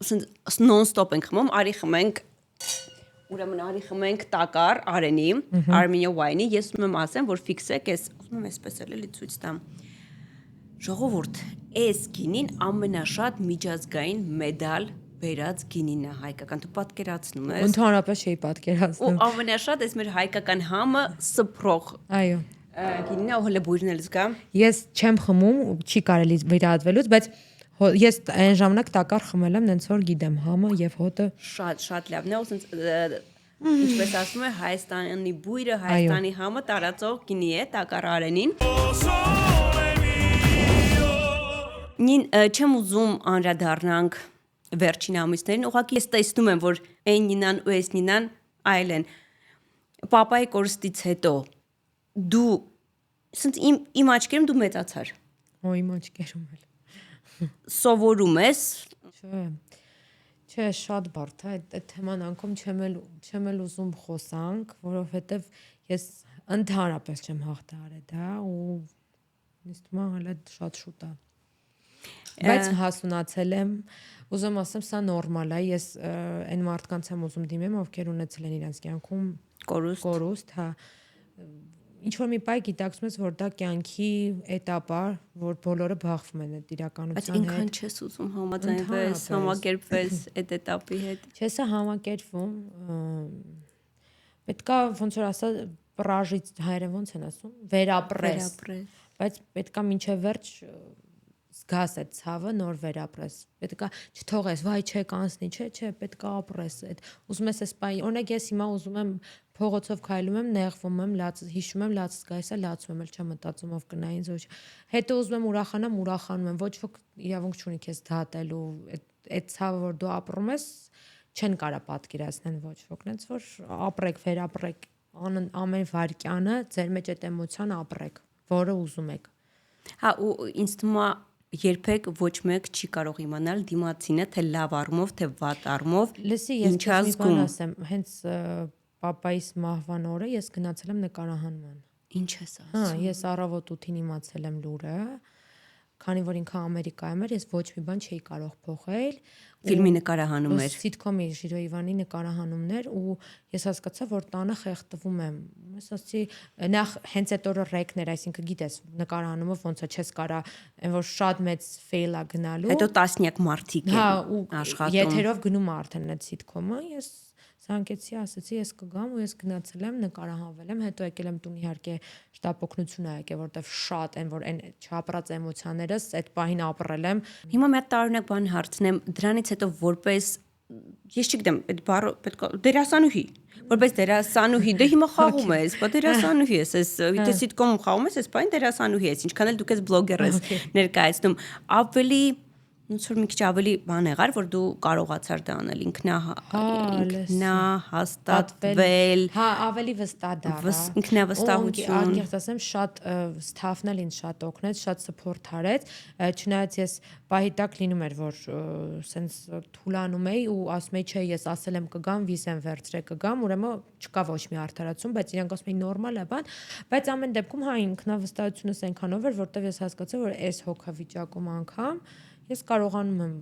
սենց non-stop ենք խմում, արի խմենք Ուրեմն արի խմենք տակար Արենի, Armenia wine-ի, ես ուզում եմ ասեմ, որ ֆիքսեք, ես ուզում եմ այսպես էլի ցույց տամ։ Ժողովուրդ, այս գինին ամենաշատ միջազգային մեդալ բերած գինին է հայկական, դու պատկերացնում ես։ Ընդհանրապես չէի պատկերացնում։ Ու ամենաշատ այս մեր հայկական համը սփռող։ Այո։ Գինին է, հələ բույրն էլ զգա։ Ես չեմ խմում, չի կարելի վերահատվելուց, բայց ես այն ժամանակ տակար խմել եմ, նենց որ գիտեմ համը եւ հոտը շատ լավն է, ոսենց ինչպես ասում է Հայաստանի բույրը, Հայաստանի համը տարածող գինի է, տակար Արենին։ Նին չեմ ուզում անդրադառնանք վերջին ամիսներին, ուղղակի ես տեսնում եմ, որ այն Նինան ու այս Նինան այլ են։ Պապայի կորստից հետո դու սենց իմ աչքերում դու մեծացար։ Օ իմ աչքերում էլ Սովորում ես։ Չէ, շատ բարդ է, այդ թեման անգամ չեմ էլ ուզում խոսանք, որովհետև ես ընդհանրապես չեմ հաղթահարել դա ու ինձ թվում է հələ շատ շուտ է։ Բայց հասունացել եմ, ուզում ասեմ, սա նորմալ է, ես այն մարդկանց եմ ուզում դիմեմ, ովքեր ունեցել են իրենց կյանքում կորուստ, հա ինչ որ մի պայ գիտակցում ես, որ դա կյանքի էտապ է, որ բոլորը բախվում են այդ իրականության հետ։ Բայց ինքան չես ուզում համաձայնվես, համակերպվես այդ էտապի հետ։ Չէ, սա համակերպվում։ Պետքա ոնց որ ասա պրաժից հայերեն ոնց են ասում, վերապրես։ Բայց պետքա մինչև վերջ զգաս այդ ցավը նոր վերապրես։ Պետքա չթողես, վայ չէ կանցնի, չէ, պետքա ապրես այդ։ Ուզում ես էս պայ, օրինակ ես հիմա ուզում եմ փողոցով քայլում եմ, նեղվում եմ, հիշում եմ լացս գայս է, լացում եմ, էլ չեմ մտածում ով կնա ինձ ոչ։ Հետո ուզում եմ ուրախանում եմ, ոչ ոք իրավունք չունի քեզ դատելու, այդ ցավը որ դու ապրում ես, չեն կարա պատկերացնել ոչ ոք, այնց որ ապրեք, վերապրեք, ամեն վայրկյանը ձեր մեջ այդ էմոցիան ապրեք, որը ուզում եք։ Հա, ու ինձ թվում է երբեք ոչ մեկ չի կարող իմանալ դիմացինը թե լավ առումով, թե վատ առումով։ Լսի, ես մի բան ասեմ, հենց պապայիս մահվան օրը ես գնացել եմ նկարահանման։ Ինչ ես ասում։ Հա, ես առավոտ 8-ին իմացել եմ լուրը, քանի որ ինքը Ամերիկայում էր, ես ոչ մի բան չէի կարող փոխել։ Ֆիլմի նկարահանում էր։ Սիթկոմի Ժիրո Իվանի նկարահանումներ ու ես հասկացա, որ տանը խեղդվում եմ։ Ես ասացի, նախ հենց այդ օրը ռեկներ, այսինքն գիտես, նկարահանումը ոնց է, չես կարա, այն որ շատ մեծ ֆեյլ է գնալու։ Հետո տասնյակ մարդիկ են աշխատում։ Եթերով գնում է արդեն այդ սիթկոմը, ես Սանկեցի, ասացի, ես կգամ ու ես գնացել եմ, նկարահանվել եմ, հետո եկել եմ տուն իհարկե շտապօգնություն ա եկել, որտեվ շատ են, որ այն չապրած էմոցիաներս այդ պահին ապրել եմ։ Հիմա մի հատ տարօրինակ բան հարցնեմ, դրանից հետո որպես, ես չգիտեմ, այդ բառը պետք է դերասանուհի, որպես դերասանուհի, դե հիմա խաղում ես, բա դերասանուհի ես, ես եթե սիթկոմում խաղում ես, այս պահին դերասանուհի ես, ինչքան էլ դու քեզ բլոգեր ես ներկայացնում, ավելի Ոնց որ մի քիչ ավելի բան եղար, որ դու կարողացար դա անել ինքնահաստատվել, հա, ավելի վստահ դառա, ինքնավստահություն, անկեղծ ասեմ, շատ ստաֆն էլ ինձ շատ օգնեց, շատ սփորթ արեց, չնայած ես պահի տակ լինում էր, որ սենց թուլանում էի ու ասում էի, չէ, ես ասել եմ կգամ, վիզեն վերցրե կգամ, ուրեմն չկա ոչ մի արդարացում, բայց իրանք ասում էին նորմալ է բան, բայց ամեն դեպքում հա ինքնավստահությունս այնքանով էր, որտեվ ես հասկացա, որ այս հոգավիճակում անգամ ես կարողանում եմ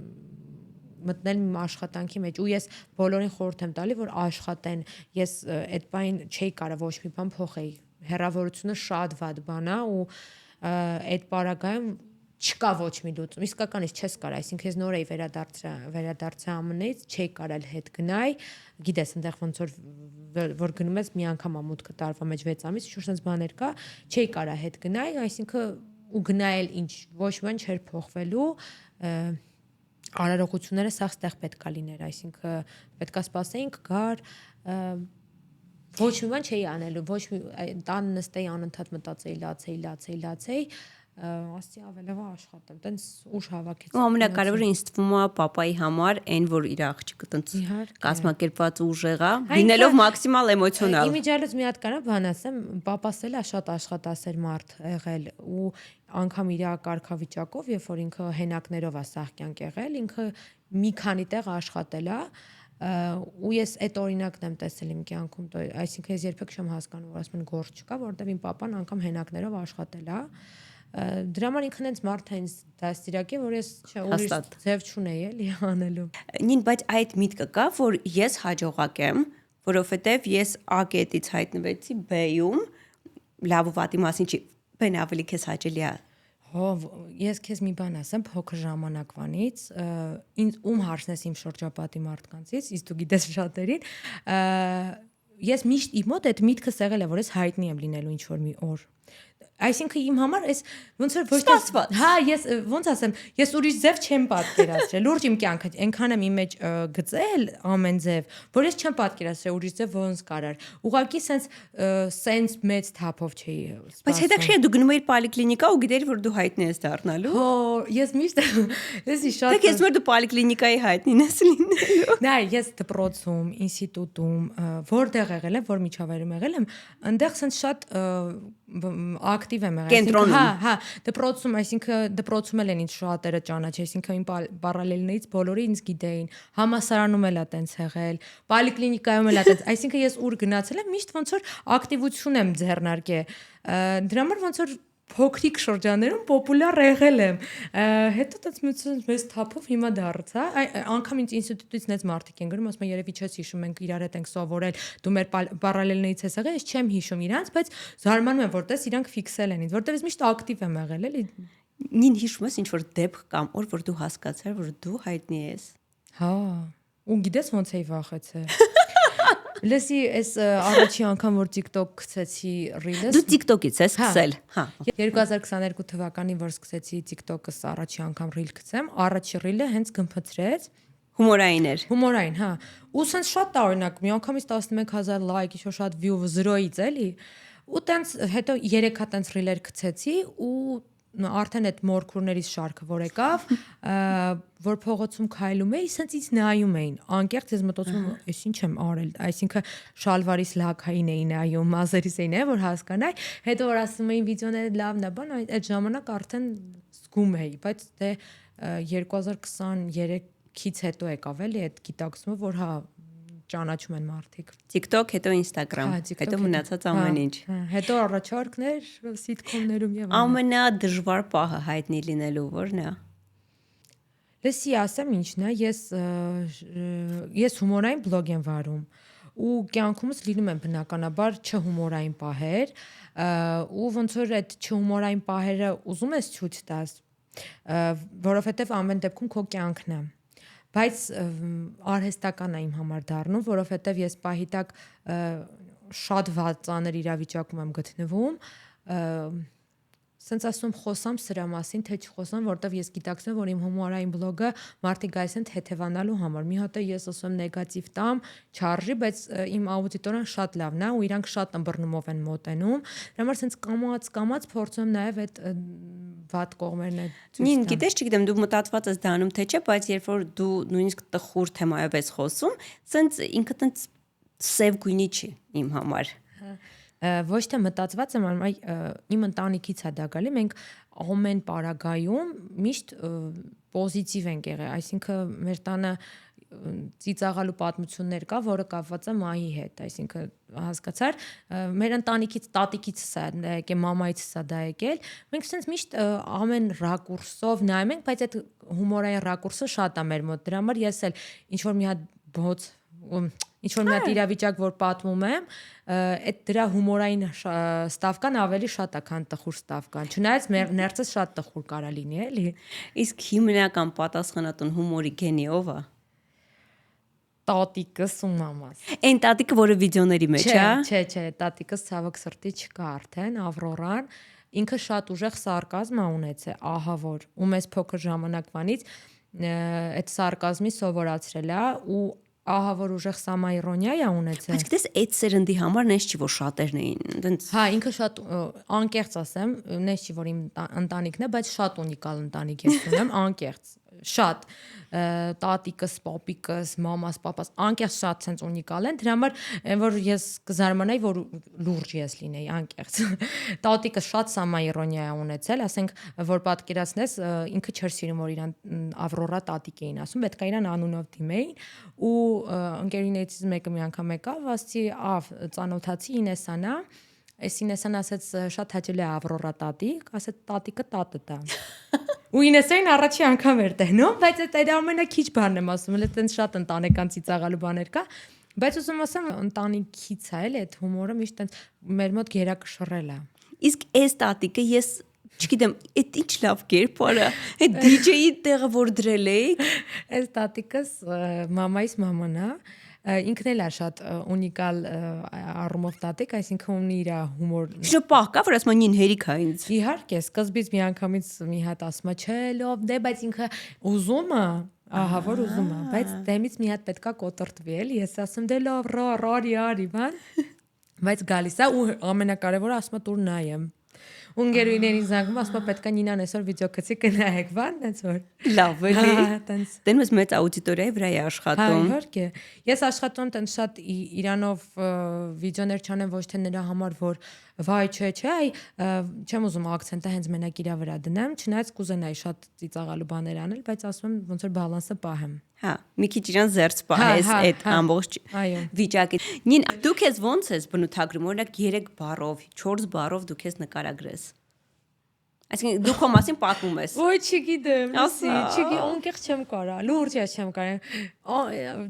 մտնել իմ աշխատանքի մեջ ու ես բոլորին խորհուրդ եմ տալի, որ աշխատեն, ես այդ բան չէի կարող ոչ մի բան փոխեի, հեռավորությունը շատ վատ բան է ու այդ պարագայում չկա ոչ մի լուծում, իսկականից չես կարող, այսինքն ես նոր էի վերադարձա ԱՄՆ-ից, չէի կարալ հետ գնայ, գիտես, այնտեղ ոնց որ գնում ես մի անգամ ամուտքը տարվա մեջ 6 ամիս, ինչ-որ sense բաներ կա, չէի կարա հետ գնայ, այսինքն ու գնայել ինչ ոչ ոք չէր փոխվելու արարողությունները սա ստեղ պետքա լիներ, այսինքն պետքա սպասեինք գար ոչ մի բան չէի անելու, ոչ մի տան նստեի անընդհատ մտածեի, ասի ավելովա աշխատեմ, տենց ուժ հավաքեցի։ Ու ամենակարևորը ինձ թվում է պապայի համար այն որ իր աղջիկը տենց կազմակերպված ուժ եղա, լինելով մաքսիմալ էմոցիոնալ։ Իմիջիալից մի հատ կարա բան ասեմ, պապաս էլ է շատ աշխատասեր մարդ եղել ու անգամ իր կարգավիճակով, երբ որ ինքը հենակներով է սաղ կյանք եղել, ինքը մի քանի տեղ աշխատել է ու ես այդ օրինակն եմ տեսել իմ կյանքում, այսինքն ես երբեք չեմ հասկանում, որ ասում են գործ չկա, որովհետև իմ պապան անգամ հենակներով աշխատել է։ Դրա համար ինքն ինձ մարդ է ինձ դաստիարակի, որ ես ուրիշ ձև չունեի էլի անելու։ Նին, բայց այդ միտքը կա, որ ես հաջողակ եմ, որովհետև ես A կետից հայտնվեցի B-ում, լավ ու վատի մասին չի, բեն ավելի քեզ հաճելի է։ Ես քեզ մի բան ասեմ, փոքր ժամանակվանից, ինձ ում հարցնես իմ շրջապատի մարդկանցից, իսկ դու գիտես շատերին, ես միշտ իմ մոտ այդ միտքս եղել է, որ ես հայտնի եմ լինելու ինչ-որ մի օր։ Այսինքն իմ համար այս ոնց որ ոչ թե հա ես ոնց ասեմ ես ուրիշ ձև չեմ պատկերացրել լուրջ իմ կյանքը այնքան եմ իմ մեջ գծել ամեն ձև որ ես չեմ պատկերացրել ուրիշ ձև ոնց կարար ուղղակի սենց մեծ թափով չէի բայց հետաքրքիր է դու գնում էիր պոլիկլինիկա ու գիտեիր որ դու հայտնի ես դառնալու հո ես միշտ լսի շատ դե ես որ դու պոլիկլինիկայի հայտնին ես լինելու նայ ես դպրոցում ինստիտուտում որտեղ եղել եմ որ միջավայրում եղել եմ այնտեղ սենց շատ ակտիվ եմ եղել, հա, դպրոցում, այսինքն դպրոցում էլ են ինձ շատերը ճանաչել, այսինքն իմ պարալելներից բոլորը ինձ գիտեին, համասարանում էլ է տենց եղել, պոլիկլինիկայում էլ է տենց, այսինքն ես ուր գնացել եմ, միշտ ոնց որ ակտիվություն եմ ձեռնարկել, դրա համար ոնց որ փոքրիկ շրջաններում պոպուլյար եղել եմ, հետո տենց մեծ թափով հիմա դարձա, անգամ ինձ ինստիտուտից նենց մարդիկ են գրում, ասում են երևի չես հիշում, մենք իրար հետ ենք սովորել, դու մեր պարալելներից ես եղել, ես չեմ հիշում իրանց, բայց զարմանում եմ, որտես իրանք ֆիքսել են ինձ, որտեվ ես միշտ ակտիվ եմ եղել, էլի։ Նին հիշում ես ինչ որ դեպք կամ օր, որ դու հասկացար, որ դու հայտնի ես։ Հա, ու գիտես ոնց էի վախեցել։ Լսի, այս առաջի անգամ որ TikTok գցեցի Reels։ Դու TikTok-ից ես սկսել, հա։ 2022 թվականին որ սկսեցի TikTok-ս առաջի անգամ Reel գցեմ, առաջի Reel-ը հենց գմփցրեց։ Հումորային էր։ Հումորային, հա։ Ու սենց շատ տարօրինակ, մի անգամից 11000 լայք, ինչ-որ շատ view 0-ից էլի։ Ու տենց հետո 3 հատ տենց Reel-եր գցեցի ու արդեն այդ մորքուրներից շարքը որ եկավ, որ փողոցում քայլում էի, սենց ինձ նայում էին, անկեղծ ես մտածում եմ, ես ինչ եմ արել, այսինքն շալվարիս լաքային էի նայում, մազերիս էի նայում, որ հասկանայի, հետո որ ասում էին վիդեոները լավն է, բան, այդ ժամանակ արդեն զգում էի, բայց դե 2023-ից հետո եկավ էլի այդ գիտակցումը, որ հա ճանաչում են մարդիկ։ TikTok, հետո Instagram, հետո մնացած ամեն ինչ։ Հետո առաջարկներ սիթքոմներում եւ ամենադժվար պահը հայտնի լինելու ո՞րն է։ Լսի, ասեմ ինչն է, ես հումորային բլոգ եմ վարում ու կյանքումս լինում են բնականաբար չհումորային պահեր, ու ոնց որ այդ չհումորային պահերը ուզում ես ցույց տաս, որովհետեւ ամեն դեպքում քո կյանքն է։ Բայց արհեստական է իմ համար դառնում, որովհետև ես պահի տակ շատ վատ ծանր իրավիճակում եմ գտնվում, սենց ասում խոսամ սրա մասին, թե չխոսամ, որովհետև ես գիտակցում եմ, որ իմ հումորային բլոգը մարդիկ գայս են թեթևանալու համար։ Մի հատ է ես ասում եմ նեգատիվ տամ, չարժի, բայց իմ աուդիտորիան շատ լավն է ու իրանք շատ ըմբռնումով են մոտենում։ Դրա համար սենց կամած փորձում եմ նաև այդ վատ կողմերն է Նին գիտես, չգիտեմ, դու մտածված ես դանում թե չէ, բայց երբ որ դու նույնիսկ տխուր թեմայով ես խոսում, սենց ինքը տենց սև գույնի չի իմ համար։ Ոչ թե մտածված եմ, այլ իմ ընտանիքից է դա գալի, մենք ամեն պարագայում միշտ պոզիտիվ ենք եղել, այսինքն մեր տանը ծիծաղալու պատմություններ կա, որը կապված է մահի հետ, այսինքն հասկացար, մեր ընտանիքից տատիկիցս է եկել, մամայիցս է դա եկել, մենք sense միշտ ամեն ռակուրսով նայում ենք, բայց այդ հումորային ռակուրսը շատ է մեր մոտ, դրա համար ես էլ ինչ որ մի հատ բոց ինչ որ մի հատ իրավիճակ որ պատմում եմ, այդ դրա հումորային ստավկան ավելի շատ է, քան տխուր ստավկան։ Չնայած մեր ներսից շատ տխուր կարա լինի, էլի։ Իսկ հիմնական պատասխանատուն հումորի գենի ով է։ Տատիկս ու մամաս։ Այն տատիկը, որը վիդեոների մեջ է։ Չէ, տատիկս ցավոք սրտի չկա արդեն, Ավրորան, ինքը շատ ուժեղ սարկազմ է ունեցել, ահա որ, ու մեզ փոքր ժամանակվանից այդ սարկազմի սովորացրել է ու ահա որ ուժեղ սամաիրոնիա է ունեցել։ Բայց գիտես, այդ սերնդի համար նես չի որ շատերն էին, այնց։ Հա, ինքը շատ անկեղծ ասեմ, նես չի որ իմ ընտանիքն է, բայց շատ ունիկալ ընտանիք ես ունեմ, անկեղծ, շատ տատիկս, պապիկս, մամաս, պապաս, անկեղծ շատ sense ունիկալ են, դրա համար որ ես կզարմանայի, որ լուրջ ես լինեի, անկեղծ։ Տատիկս շատ սամաիրոնիա է ունեցել, ասենք, որ պատկերացնես, ինքը չէր սիրում որ իրան Ավրորա տատիկ էին ասում, պետք է իրան անունով դիմեին ու ընկերուներից մեկը մի անգամ եկավ, ասացի, ծանոթացի Ինեսանա, այս Ինեսան ասաց շատ հաճելի է Ավրորա տատիկ, ասաց տատիկը տատը տա։ Ու Ինեսային առաջի անգամ էր տենում, բայց այդ ամենաքիչ բանն եմ ասում, էլ այտենց շատ ընտանեկան ծիծաղալու բաներ կա, բայց ուզում ասեմ ընտանիքից է, էլ այդ հումորը միշտ այտենց մեր մոտ գերակշռել է։ Իսկ այս տատիկը ես չգիտեմ, այդ ինչ լավ կերպար է, այդ DJ-ի տեղը որ դրել էիք։ Այս տատիկս մամայիս մաման է, ինքն էլ է շատ ունիկալ առումով տատիկ, այսինքն ունի իր հումոր։ Շփախ կա, որ ասում են ին հերիք է ինձ։ Իհարկե, սկզբից մի անգամից մի հատ ասում է, չէ, լավ, դե, բայց ինքը ուզում է, ահա որ ուզում է, բայց դեմից մի հատ պետքա կոտրտվի, էլի, ես ասում դե լավ, արի, բան։ Բայց գալիս է ու ամենակարևորը ասում է դուր նայեմ։ Ունգերուիներին զանգում ասում պետք է Նինան այսօր վիդեո գցի կնայեք, բան, այնց որ։ Լավ, էլի։ Տենց։ Դեն մեծ մեծ աուդիտորիայի վրա է աշխատում։ Հա, իհարկե։ Ես աշխատում տենց շատ իրանով վիդեոներ չանեմ ոչ թե նրա համար, որ վայ, չէ, այ չեմ ուզում ակցենտը հենց մենակ իրա վրա դնեմ, չնայած կուզենայի շատ ծիծաղալու բաներ անել, բայց ասում եմ ոնց որ բալանսը պահեմ։ Հա, մի քիչ իրան զերծ պահես այդ ամբողջ վիճակի։ Նին, դու քեզ ոնց ես բնութագրում, օրինակ 3 բառով, 4 բառով դու քեզ նկարագրես։ Այսինքն դու քո մասին պատմում ես։ Ոյ, չգիտեմ, անկեղծ չեմ կարա, լուրջ չեմ կարա։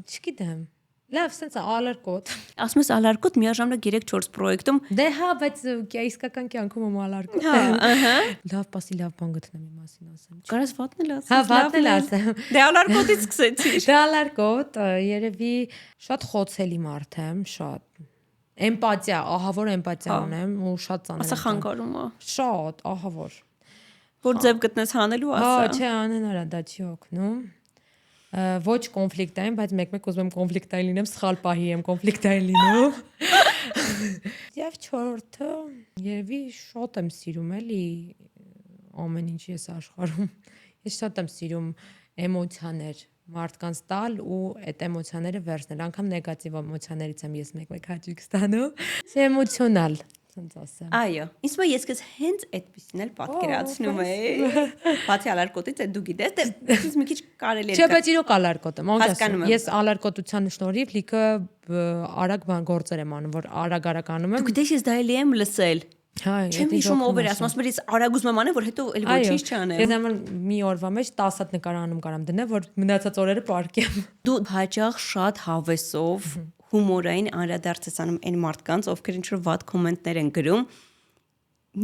Չգիտեմ։ Լավ, սենց ալարկոտ։ Ասում ես ալարկոտ միաժամանակ 3-4 պրոյեկտում։ Դե հա, բայց իսկական կյանքում եմ ալարկոտ։ Ահա։ Լավ, պասի լավ բան գտնեմ իմ մասին ասեմ։ Կարաս վատն էլ ասես։ Հա, վատն էլ ասեմ։ Դե ալարկոտից սկսեցիր։ Դե ալարկոտ, երևի շատ խոցելի մարդ եմ, շատ։ Էմպաթիա, ահա որ էմպաթիա ունեմ ու շատ ծանր։ Ասա խանգարում է։ Շատ, ահա որ։ Որ ձև գտնես հանելու ասա։ Հա, չէ, անհնար է, դա չի օգնում։ Ոչ կոնֆլիկտային, բայց մեկ-մեկ ուզում եմ կոնֆլիկտային լինեմ, սխալ պահի եմ կոնֆլիկտային լինում։ Եվ չորրորդը, երևի շատ եմ սիրում էլի ամեն ինչ ես աշխարհում։ Ես շատ եմ սիրում էմոցիաներ մարդկանց տալ ու այդ էմոցիաները վերցնել, անգամ նեգատիվ էմոցիաներից եմ ես մեկ-մեկ հաճույք ստանում։ Էմոցիոնալ ցած ասեմ։ Այո, ինձ մոտ ես քեզ հենց այդպեսին էլ պատկերացնում եի։ Բացի ալարկոտից է դու գիտես, դե ինձ մի քիչ կարելի է։ Չէ, բայց իրոք ալարկոտ եմ, ոնց ասեմ։ Հասկանում եմ։ Ես ալարկոտության շնորհիվ լիքը արագ բան գործեր եմ անում, որ արագ անում եմ։ Դու գիտես ես դա էլի եմ լսել։ Հա, Չեմ հիշում ով էր ասում, ասում էր ես արագ ուզում եմ անել, որ հետո էլ ոչինչ չանեմ։ Ես ամեն մի օրվա մեջ 10 հատ նկարանում կարամ դնեմ, որ մնացած օրերը պարկեմ։ Դու հաճախ շատ հավեսով հումորային անդրադարձ ես անում այն մարդկանց, ովքեր ինչ-որ վատ կոմենտներ են գրում։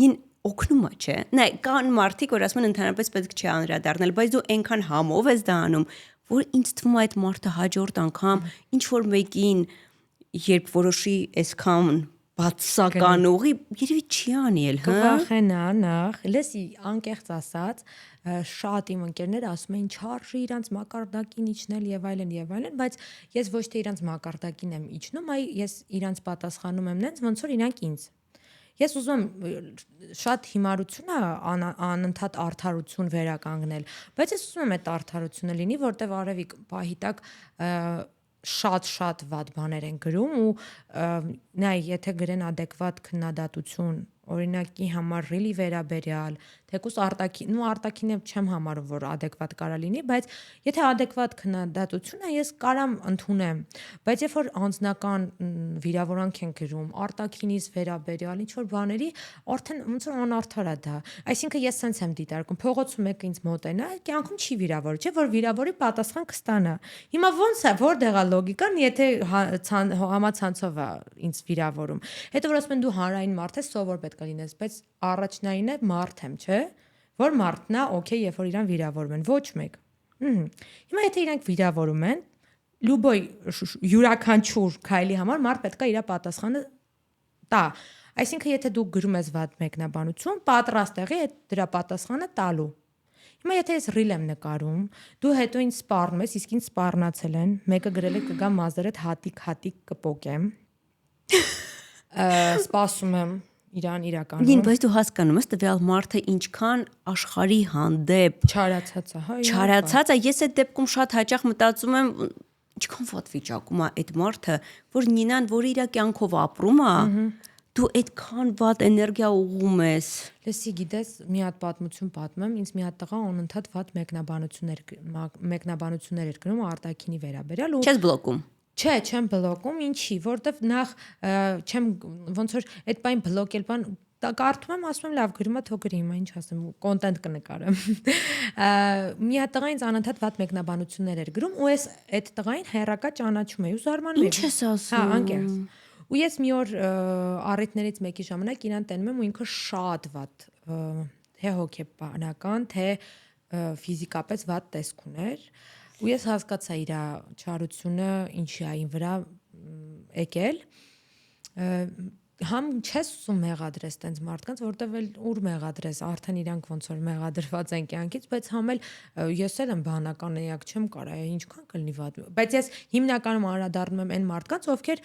Նին օգնում է, չէ։ Նայ, կան մարդիկ, որ ասում են ընդհանրապես պետք չէ անդրադառնալ, բայց դու այնքան համով ես դա անում, որ ինձ թվում է այդ մարդը հաջորդ անգամ ինչ որ մեկին երբ որոշի այսքան բացական ուղի երևի չի անել, հա։ Կվախենա նախ, լսի անկեղծ ասած, շատ իմ ընկերներ ասում էին չարժի իրանց մակարդակին իջնել եւ այլն, բայց ես ոչ թե իրանց մակարդակին եմ իջնում, այլ ես իրանց պատասխանում եմ նենց ոնց որ իրանք ինձ։ Ես ուզում եմ շատ հիմարություն է անընդհատ արդարություն վերականգնել, բայց ես ուզում եմ այդ արդարությունը լինի, որտեվ արևիկ պահի տակ շատ վատ բաներ են գրում ու նայ եթե գրեն adekvat քննադատություն օրինակի համար really վերաբերյալ թեկուզ արտաքինը չեմ համարում որ adekvat կարա լինի բայց եթե adekvat քննադատություն է ես կարամ ընդունեմ բայց երբ որ անձնական վիրավորանք են գրում արտաքինից վերաբերյալ ինչ որ բաների արդեն ոնց որ անարդար է դա այսինքն ես sense եմ դիտարկում փողոցում մեկը ինձ մոտենա կյանքում չի վիրավոր չէ որ վիրավորի պատասխան կստանա հիմա ոնց է որտեղ է լոգիկան եթե համացանցով է ինձ վիրավորում հետո որ ասում են դու հանրային մարդ ես սովոր պետք է լինես բայց առաջնայինը մարդ եմ չէ որ մարդն է օքեյ երբ որ իրան վիրավորում են ոչ մեկ հիմա եթե իրանք վիրավորում են լուբոյ յուրաքանչյուր քայլի համար մարդ պետք է իր պատասխանը տա այսինքն եթե դու գրում ես վատ մեկնաբանություն պատրաստ եղի այդ դրա պատասխանը տալու հիմա եթե ես ռիլ եմ նկարում դու հետո ինձ սպառնում ես իսկ ինձ սպառնացել են մեկը գրել է կգա մազերդ հատիկ կպոկեմ սպասում եմ իրան իրականում Նին բայց դու հասկանում ես տվյալ մարդը ինչքան աշխարհի հանդեպ չարացած է հա չարացած է ես այդ դեպքում շատ հաճախ մտածում եմ ինչքան վատ վիճակում է այդ մարդը որ Նինան որ իր կյանքով ապրում է դու այդքան վատ էներգիա ուղում ես լսի գիտես մի հատ պատմություն պատմեմ ինձ մի հատ տղա անընդհատ վատ մեկնաբանություններ էր գրում արտաքինի վերաբերյալ ու չես բլոկում Չէ, չեմ բլոկում, ինչի, որտեվ նախ չեմ ոնց որ այդ բան բլոկել բան կարդում եմ, ասում եմ լավ գրում է, թող գրի, հիմա ինչ ասեմ, կոնտենտ կնկարեմ։ Մի հատ տղա ինձ անընդհատ վատ մեկնաբանություններ էր գրում, ու ես այդ տղային հերակա ճանաչում էի ու զարմանում եմ։ Ինչ ես ասում։ Հա, անկեղծ։ Ու ես մի օր առիթներից մեկի ժամանակ իրան տենում եմ ու ինքը շատ վատ թե հոգեբանական, թե ֆիզիկապես վատ տեսք ուներ։ Ու ես հասկացա իր չարությունը ինչի այն վրա եկել համ չես ուզում մեղադրես տենց մարդկանց որտեվ էլ ուր մեղադրես արդեն իրանք ոնց որ մեղադրված են կյանքից բայց համ էլ ես էլ եմ բանական էակ չեմ կարա ինչքան կլինի վատ բայց ես հիմնականում անդրադառնում եմ այն մարդկանց ովքեր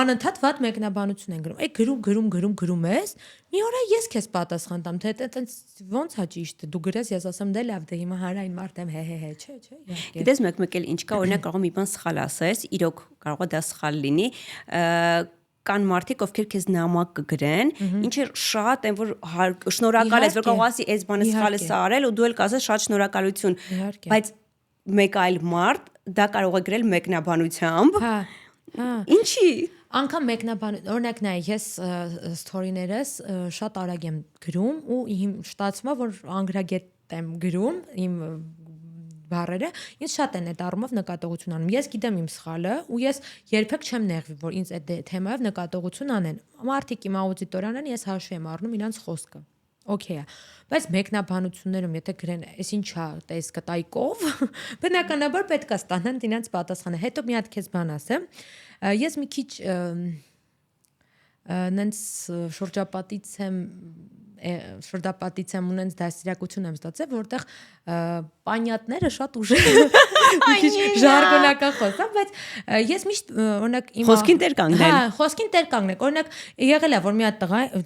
անընդհատ վատ մեկնաբանություն են գրում գրում ես մի օր ես քեզ պատասխան տամ թե տենց ոնց է ճիշտ դու գրես ես ասեմ դե լավ դե հիմա հանրային մարդ եմ հե չէ գիտես մեկ էլ ինչ կա օրինակ կարող մի բան սխալ ասես իրոք կարող է դա սխալ լինի կան մարդիկ ովքեր քեզ նամակ կգրեն ինչը շատ են որ շնորհակալ ես որ կարող ասի այս բանը սխալ ես արել ու դու էլ կասես շատ շնորհակալություն բայց մեկ այլ մարդ դա կարող է գրել մեկնաբանությամբ ինչի անգամ մեկնաբան օրինակ նայ ես սթորիներս շատ արագ եմ գրում ու ստացվում է որ անգրագետ եմ գրում իմ բառերը ինձ շատ են այդ առումով նկատողություն անում ես գիտեմ իմ սխալը ու ես երբեք չեմ նեղվի որ ինձ այդ թեմայով նկատողություն անեն մարդիկ իմ աուդիտորիան են ես հաշվի եմ առնում իրանց խոսքը օքեյ է բայց մեկնաբանություններում եթե գրեն այս ինչա տեսքը տայկով բնականաբար պետք է ստանան իրանց պատասխանը հետո մի հատ քեզ բան ասեմ ես մի քիչ նենց շրջապատից եմ ունենց դասիրակություն եմ ստացել, որտեղ պանյատները շատ ուժեղ ժարգոնական խոսա, բայց ես միշտ օրինակ իմ խոսքին տեր կանգնել։ Հա, խոսքին տեր կանգնել։ Օրինակ եղել է որ մի հատ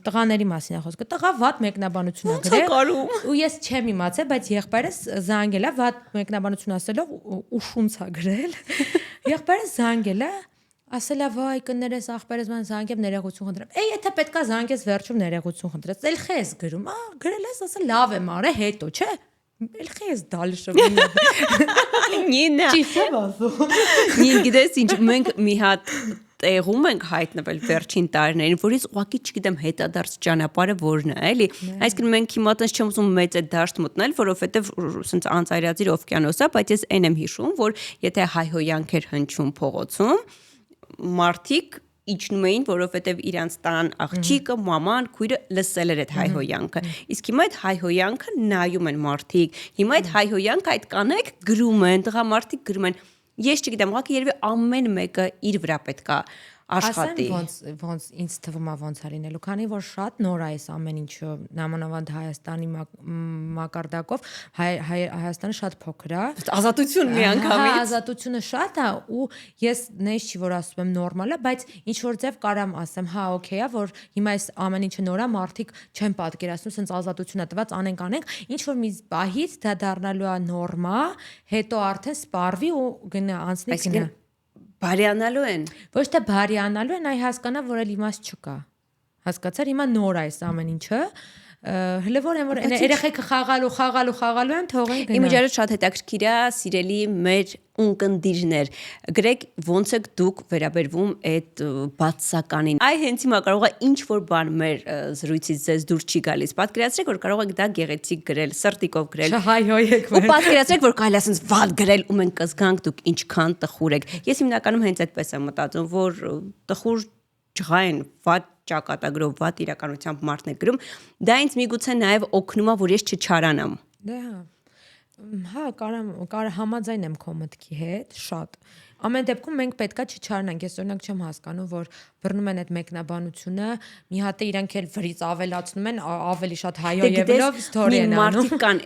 տղաների մասին է խոսքը։ Տղա վատ մեկնաբանություն է գրել։ Ու ես չեմ իմացել, բայց եղբայրս զանգել է վատ մեկնաբանություն ասելով ու շունց է գրել։ Եղբայրս զանգել է ասել է վայ կներես ախպերս ման զանգեմ ներողություն խնդրեմ։ Էй եթե պետքա զանգես վերջում ներողություն խնդրես, էլ խես գրում, գրել ես ասել լավ եմ արել հետո, չէ։ Էլ խես դալշը։ Նինա։ Ճիշտ եմ ասում։ Նին գիտես ինչ մենք մի հատ տեղում ենք հայտնվել վերջին տարիներին, որից ուղղակի չգիտեմ հետադարձ ճանապարհը որն է, էլի։ Այսինքն մենք հիմա տես չեմ ուզում մեծ այդ դաշտ մտնել, որովհետև ասենց անծայրածիր օվկիանոս է, բայց ես այն եմ հիշում, որ եթե հայհոյանք էր հնչում փողոցում մարդիկ իջնում էին, որովհետև իրանց տան աղջիկը, մաման, քույրը լսել էր այդ հայհոյանքը։ Իսկ հիմա այդ հայհոյանքը նայում են մարդիկ։ Հիմա այդ հայհոյանքը այդ կանայք գրում են, տղամարդիկ գրում են։ Ես չգիտեմ, ուղղակի երևի ամեն մեկը իր վրա պետքա աշխատի։ Ոնց ինձ թվում է ոնց է լինելու, քանի որ շատ նոր է այս ամեն ինչը, նամանավանդ Հայաստանի մակարդակով, Հայաստանը շատ փոքր է։ Ազատություն միանգամից։ Ազատությունը շատ է ու ես նես չի որ ասում եմ նորմալ է, բայց ինչ որ ձև կարամ ասեմ, հա օքեյ է, որ հիմա այս ամեն ինչը նոր է, մարդիկ չեն պատկերացնում, սենց ազատություն է տված, անենք, ինչ որ մի պահից դա դառնալու է նորմա, հետո արդեն սպառվի ու գնա անցնի գնա։ Բարյանալու են։ Ոչ թե բարյանալու են, այ հասկանա, որ էլ իմաստ չկա։ Հասկացար, հիմա նոր է այս ամեն ինչը։ Հələ որ երեխեքը խաղալու են, թողեն գնա։ Իմ իջարը շատ հետաքրքիր է, սիրելի մեր ունկնդիրներ։ Գրեք ոնց եք դուք վերաբերվում այդ բացականին։ Այ հենց հիմա կարող է ինչ որ բան մեր զրույցից ձեզ դուր չի գալիս։ Պատկերացրեք, որ կարող եք դա գեղեցիկ գրել, սրտիկով գրել։ Չհայհոյեք։ Ու պատկերացրեք, որ կարելի է ասենց վատ գրել ու մենք կզգանք դուք ինչքան տխուր եք։ Ես հիմնականում հենց այդպես եմ մտածում, որ տխուր ջղային վատ ճակատագրով վատ իրականությամբ մարդն է գրում, դա ինձ միգուցե նաև օգնում է, որ ես չչարանամ։ Դե հա, կարա համաձայն եմ քո մտքի հետ, շատ։ Ամեն դեպքում մենք պետքա չչարանանք, ես օրինակ չեմ հասկանում, որ բռնում են այդ մեկնաբանությունը, մի հատ է իրանք էլ վրից ավելացնում են, ավելի շատ հայոյևելով ստորի են անում։ Մարդիկ կան,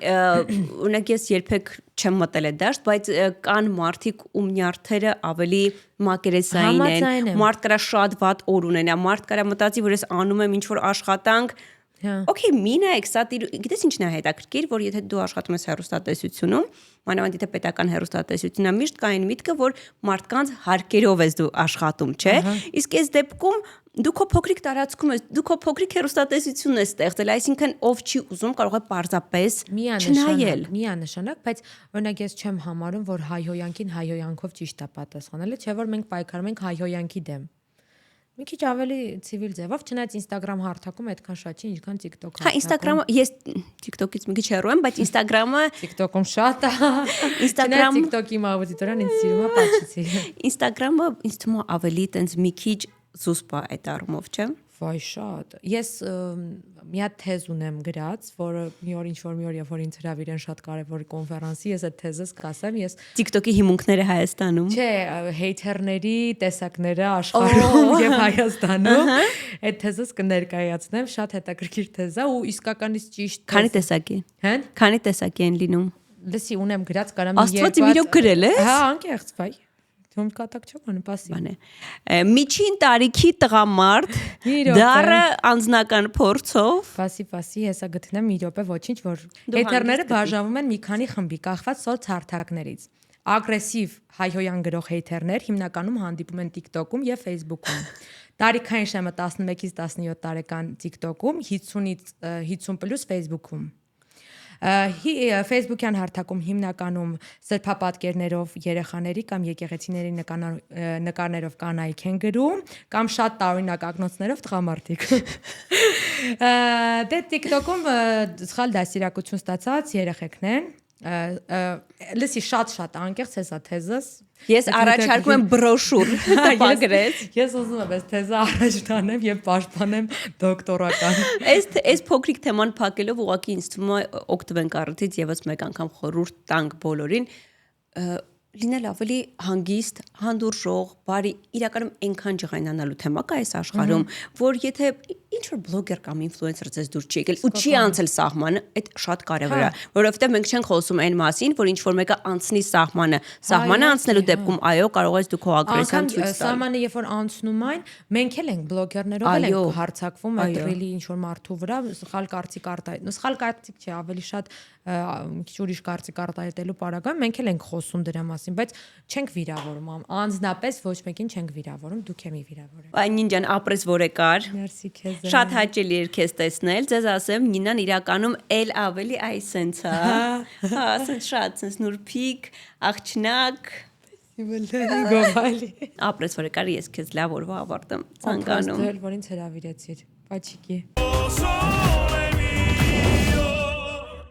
օրինակ ես երբեք չեմ մտել այդ դաշտ, բայց կան մարդիկ ում նյարդերը ավելի մակերեսային են, մարդ կարա շատ վատ օր ունենա, մարդ կարա մտածի, որ ես անում եմ ինչ-որ աշխատանք, Okay, մինը գիտես ինչն է հետաքրքիր, որ եթե դու աշխատում ես հեռուստատեսությունում, մանավանդ եթե պետական հեռուստատեսությունն է, միշտ կա այն միտքը, որ մարդկանց հարկերով ես դու աշխատում, չէ՞։ Իսկ այս դեպքում դու քո փոքրիկ տարածքում ես, դու քո փոքրիկ հեռուստատեսությունն ես ստեղծել, այսինքն ով չի ուզում կարող է պարզապես չնայել։ Միանշանակ, բայց օրինակ ես չեմ համարում, որ հայհոյանքին հայհոյանքով ճիշտ է պատասխանելը, չէ՞ որ մենք պայքարում ենք հայհոյանքի դեմ։ Մի քիչ ավելի ցիվիլ ձևով, չնայած Instagram հարթակում այդքան շատ չի, ինչքան TikTok հարթակում։ Հա, Instagram-ը ես TikTok-ից մի քիչ հեռու եմ, բայց Instagram-ը TikTok-ում շատ է։ Instagram TikTok-ի աուդիտորիան ինձ սիրում է, պատշիցի։ Instagram-ը ինձ թվում է ավելի տենց մի քիչ զուսպ է այդ առումով, չէ՞։ Վայ շատ։ Ես մի հատ թեզ ունեմ գրած, որը մի օր երբ որ ինձ հրավիրեն շատ կարևոր կոնֆերանսի, ես այդ թեզս կասեմ, ես TikTok-ի հիմունքները Հայաստանում։ Չէ, հեյթերների տեսակները աշխարհում եւ Հայաստանում։ Այդ թեզս կներկայացնեմ, շատ հետաքրքիր թեզ է ու իսկականից ճիշտ։ Քանի տեսակ է։ Հեն։ Քանի տեսակ են լինում։ Լսի, ունեմ գրած, կարամ Աստված իմ իրոք գրել ես։ Հա, անկեղծ, վայ։ Դու կատակ չեմ անում, պասի։ Բան է։ Միջին տարիքի տղամարդ դառը անձնական փորձով։ Պասի, հեսա գտնեմ մի րոպե ոչինչ, որ հեյթերները բաժանվում են մի քանի խմբի, կախված սոցհարթակներից։ Ագրեսիվ հայհոյան գրող հեյթերներ հիմնականում հանդիպում են TikTok-ում եւ Facebook-ում։ Տարիքային շեմը 11-ից 17 տարեկան TikTok-ում, 50-ից 50+ Facebook-ում։ Facebook-յան հարթակում հիմնականում սրբապատկերներով երեխաների կամ եկեղեցիների նկարներով կանայք են գրում կամ շատ տարօրինակ ակնոցներով տղամարդիկ։ Դե TikTok-ում սխալ դաստիարակություն ստացած երեխեքն են։ Լսի շատ անկեղծ էսա թեզս։ Ես առաջարկում եմ բրոշուր տպագրել։ Ես ուզում եմ այս թեզը առաջ տանեմ եւ պաշտպանեմ դոկտորական։ Այս փոքրիկ թեման փակելով ուղղակի ինձ թվում է օգտվենք առիթից եւս մեկ անգամ խորհուրդ տանք բոլորին լինել ավելի հանգիստ, հանդուրժող, բարի, իրականում այնքան ջղայնանալու թեմա կա այս աշխարհում, որ եթե ինչ որ բլոգեր կամ ինֆլուենսեր ձեզ դուր չի եկել ու չի անցել սահմանը, այդ շատ կարևոր է, որովհետև մենք չենք խոսում այն մասին, որ ինչ որ մեկը անցնի սահմանը անցնելու դեպքում այո, կարող ես դու քո ագրեսիան ցույց տալ։ Սահմանը երբ որ անցնում այն, մենք էլ ենք բլոգերներով էլ ենք հարձակվում այդ ռիլի ինչ որ մարդու վրա, սխալ կարծիք արտահայտել, սխալ կարծիք չի, ավելի շատ քիչ ուրիշ կարծիք արտահայտելու պարագայում մենք էլ ենք խոսում դրա մասին, բայց չենք վիրավորում, անձնապես ոչ մեկին չենք վիրավորում, դուք եմի վիրավորեք։ Այն Նինջան ապրես որեկար։ Մերսի քեզ։ Շատ հաճելի էր քեզ տեսնել, ձեզ ասեմ, Նինան իրականում էլ ավելի այսենց է։ Հա, ասենց շատ, ասենց նուրբիկ, աղջնակ։ Գովալի։ Ապրես որեկար, ես քեզ լավ օրվա ավարտեմ ցանկանում։ Որ ինձ հրավիրեցիր։ Պաչիկի։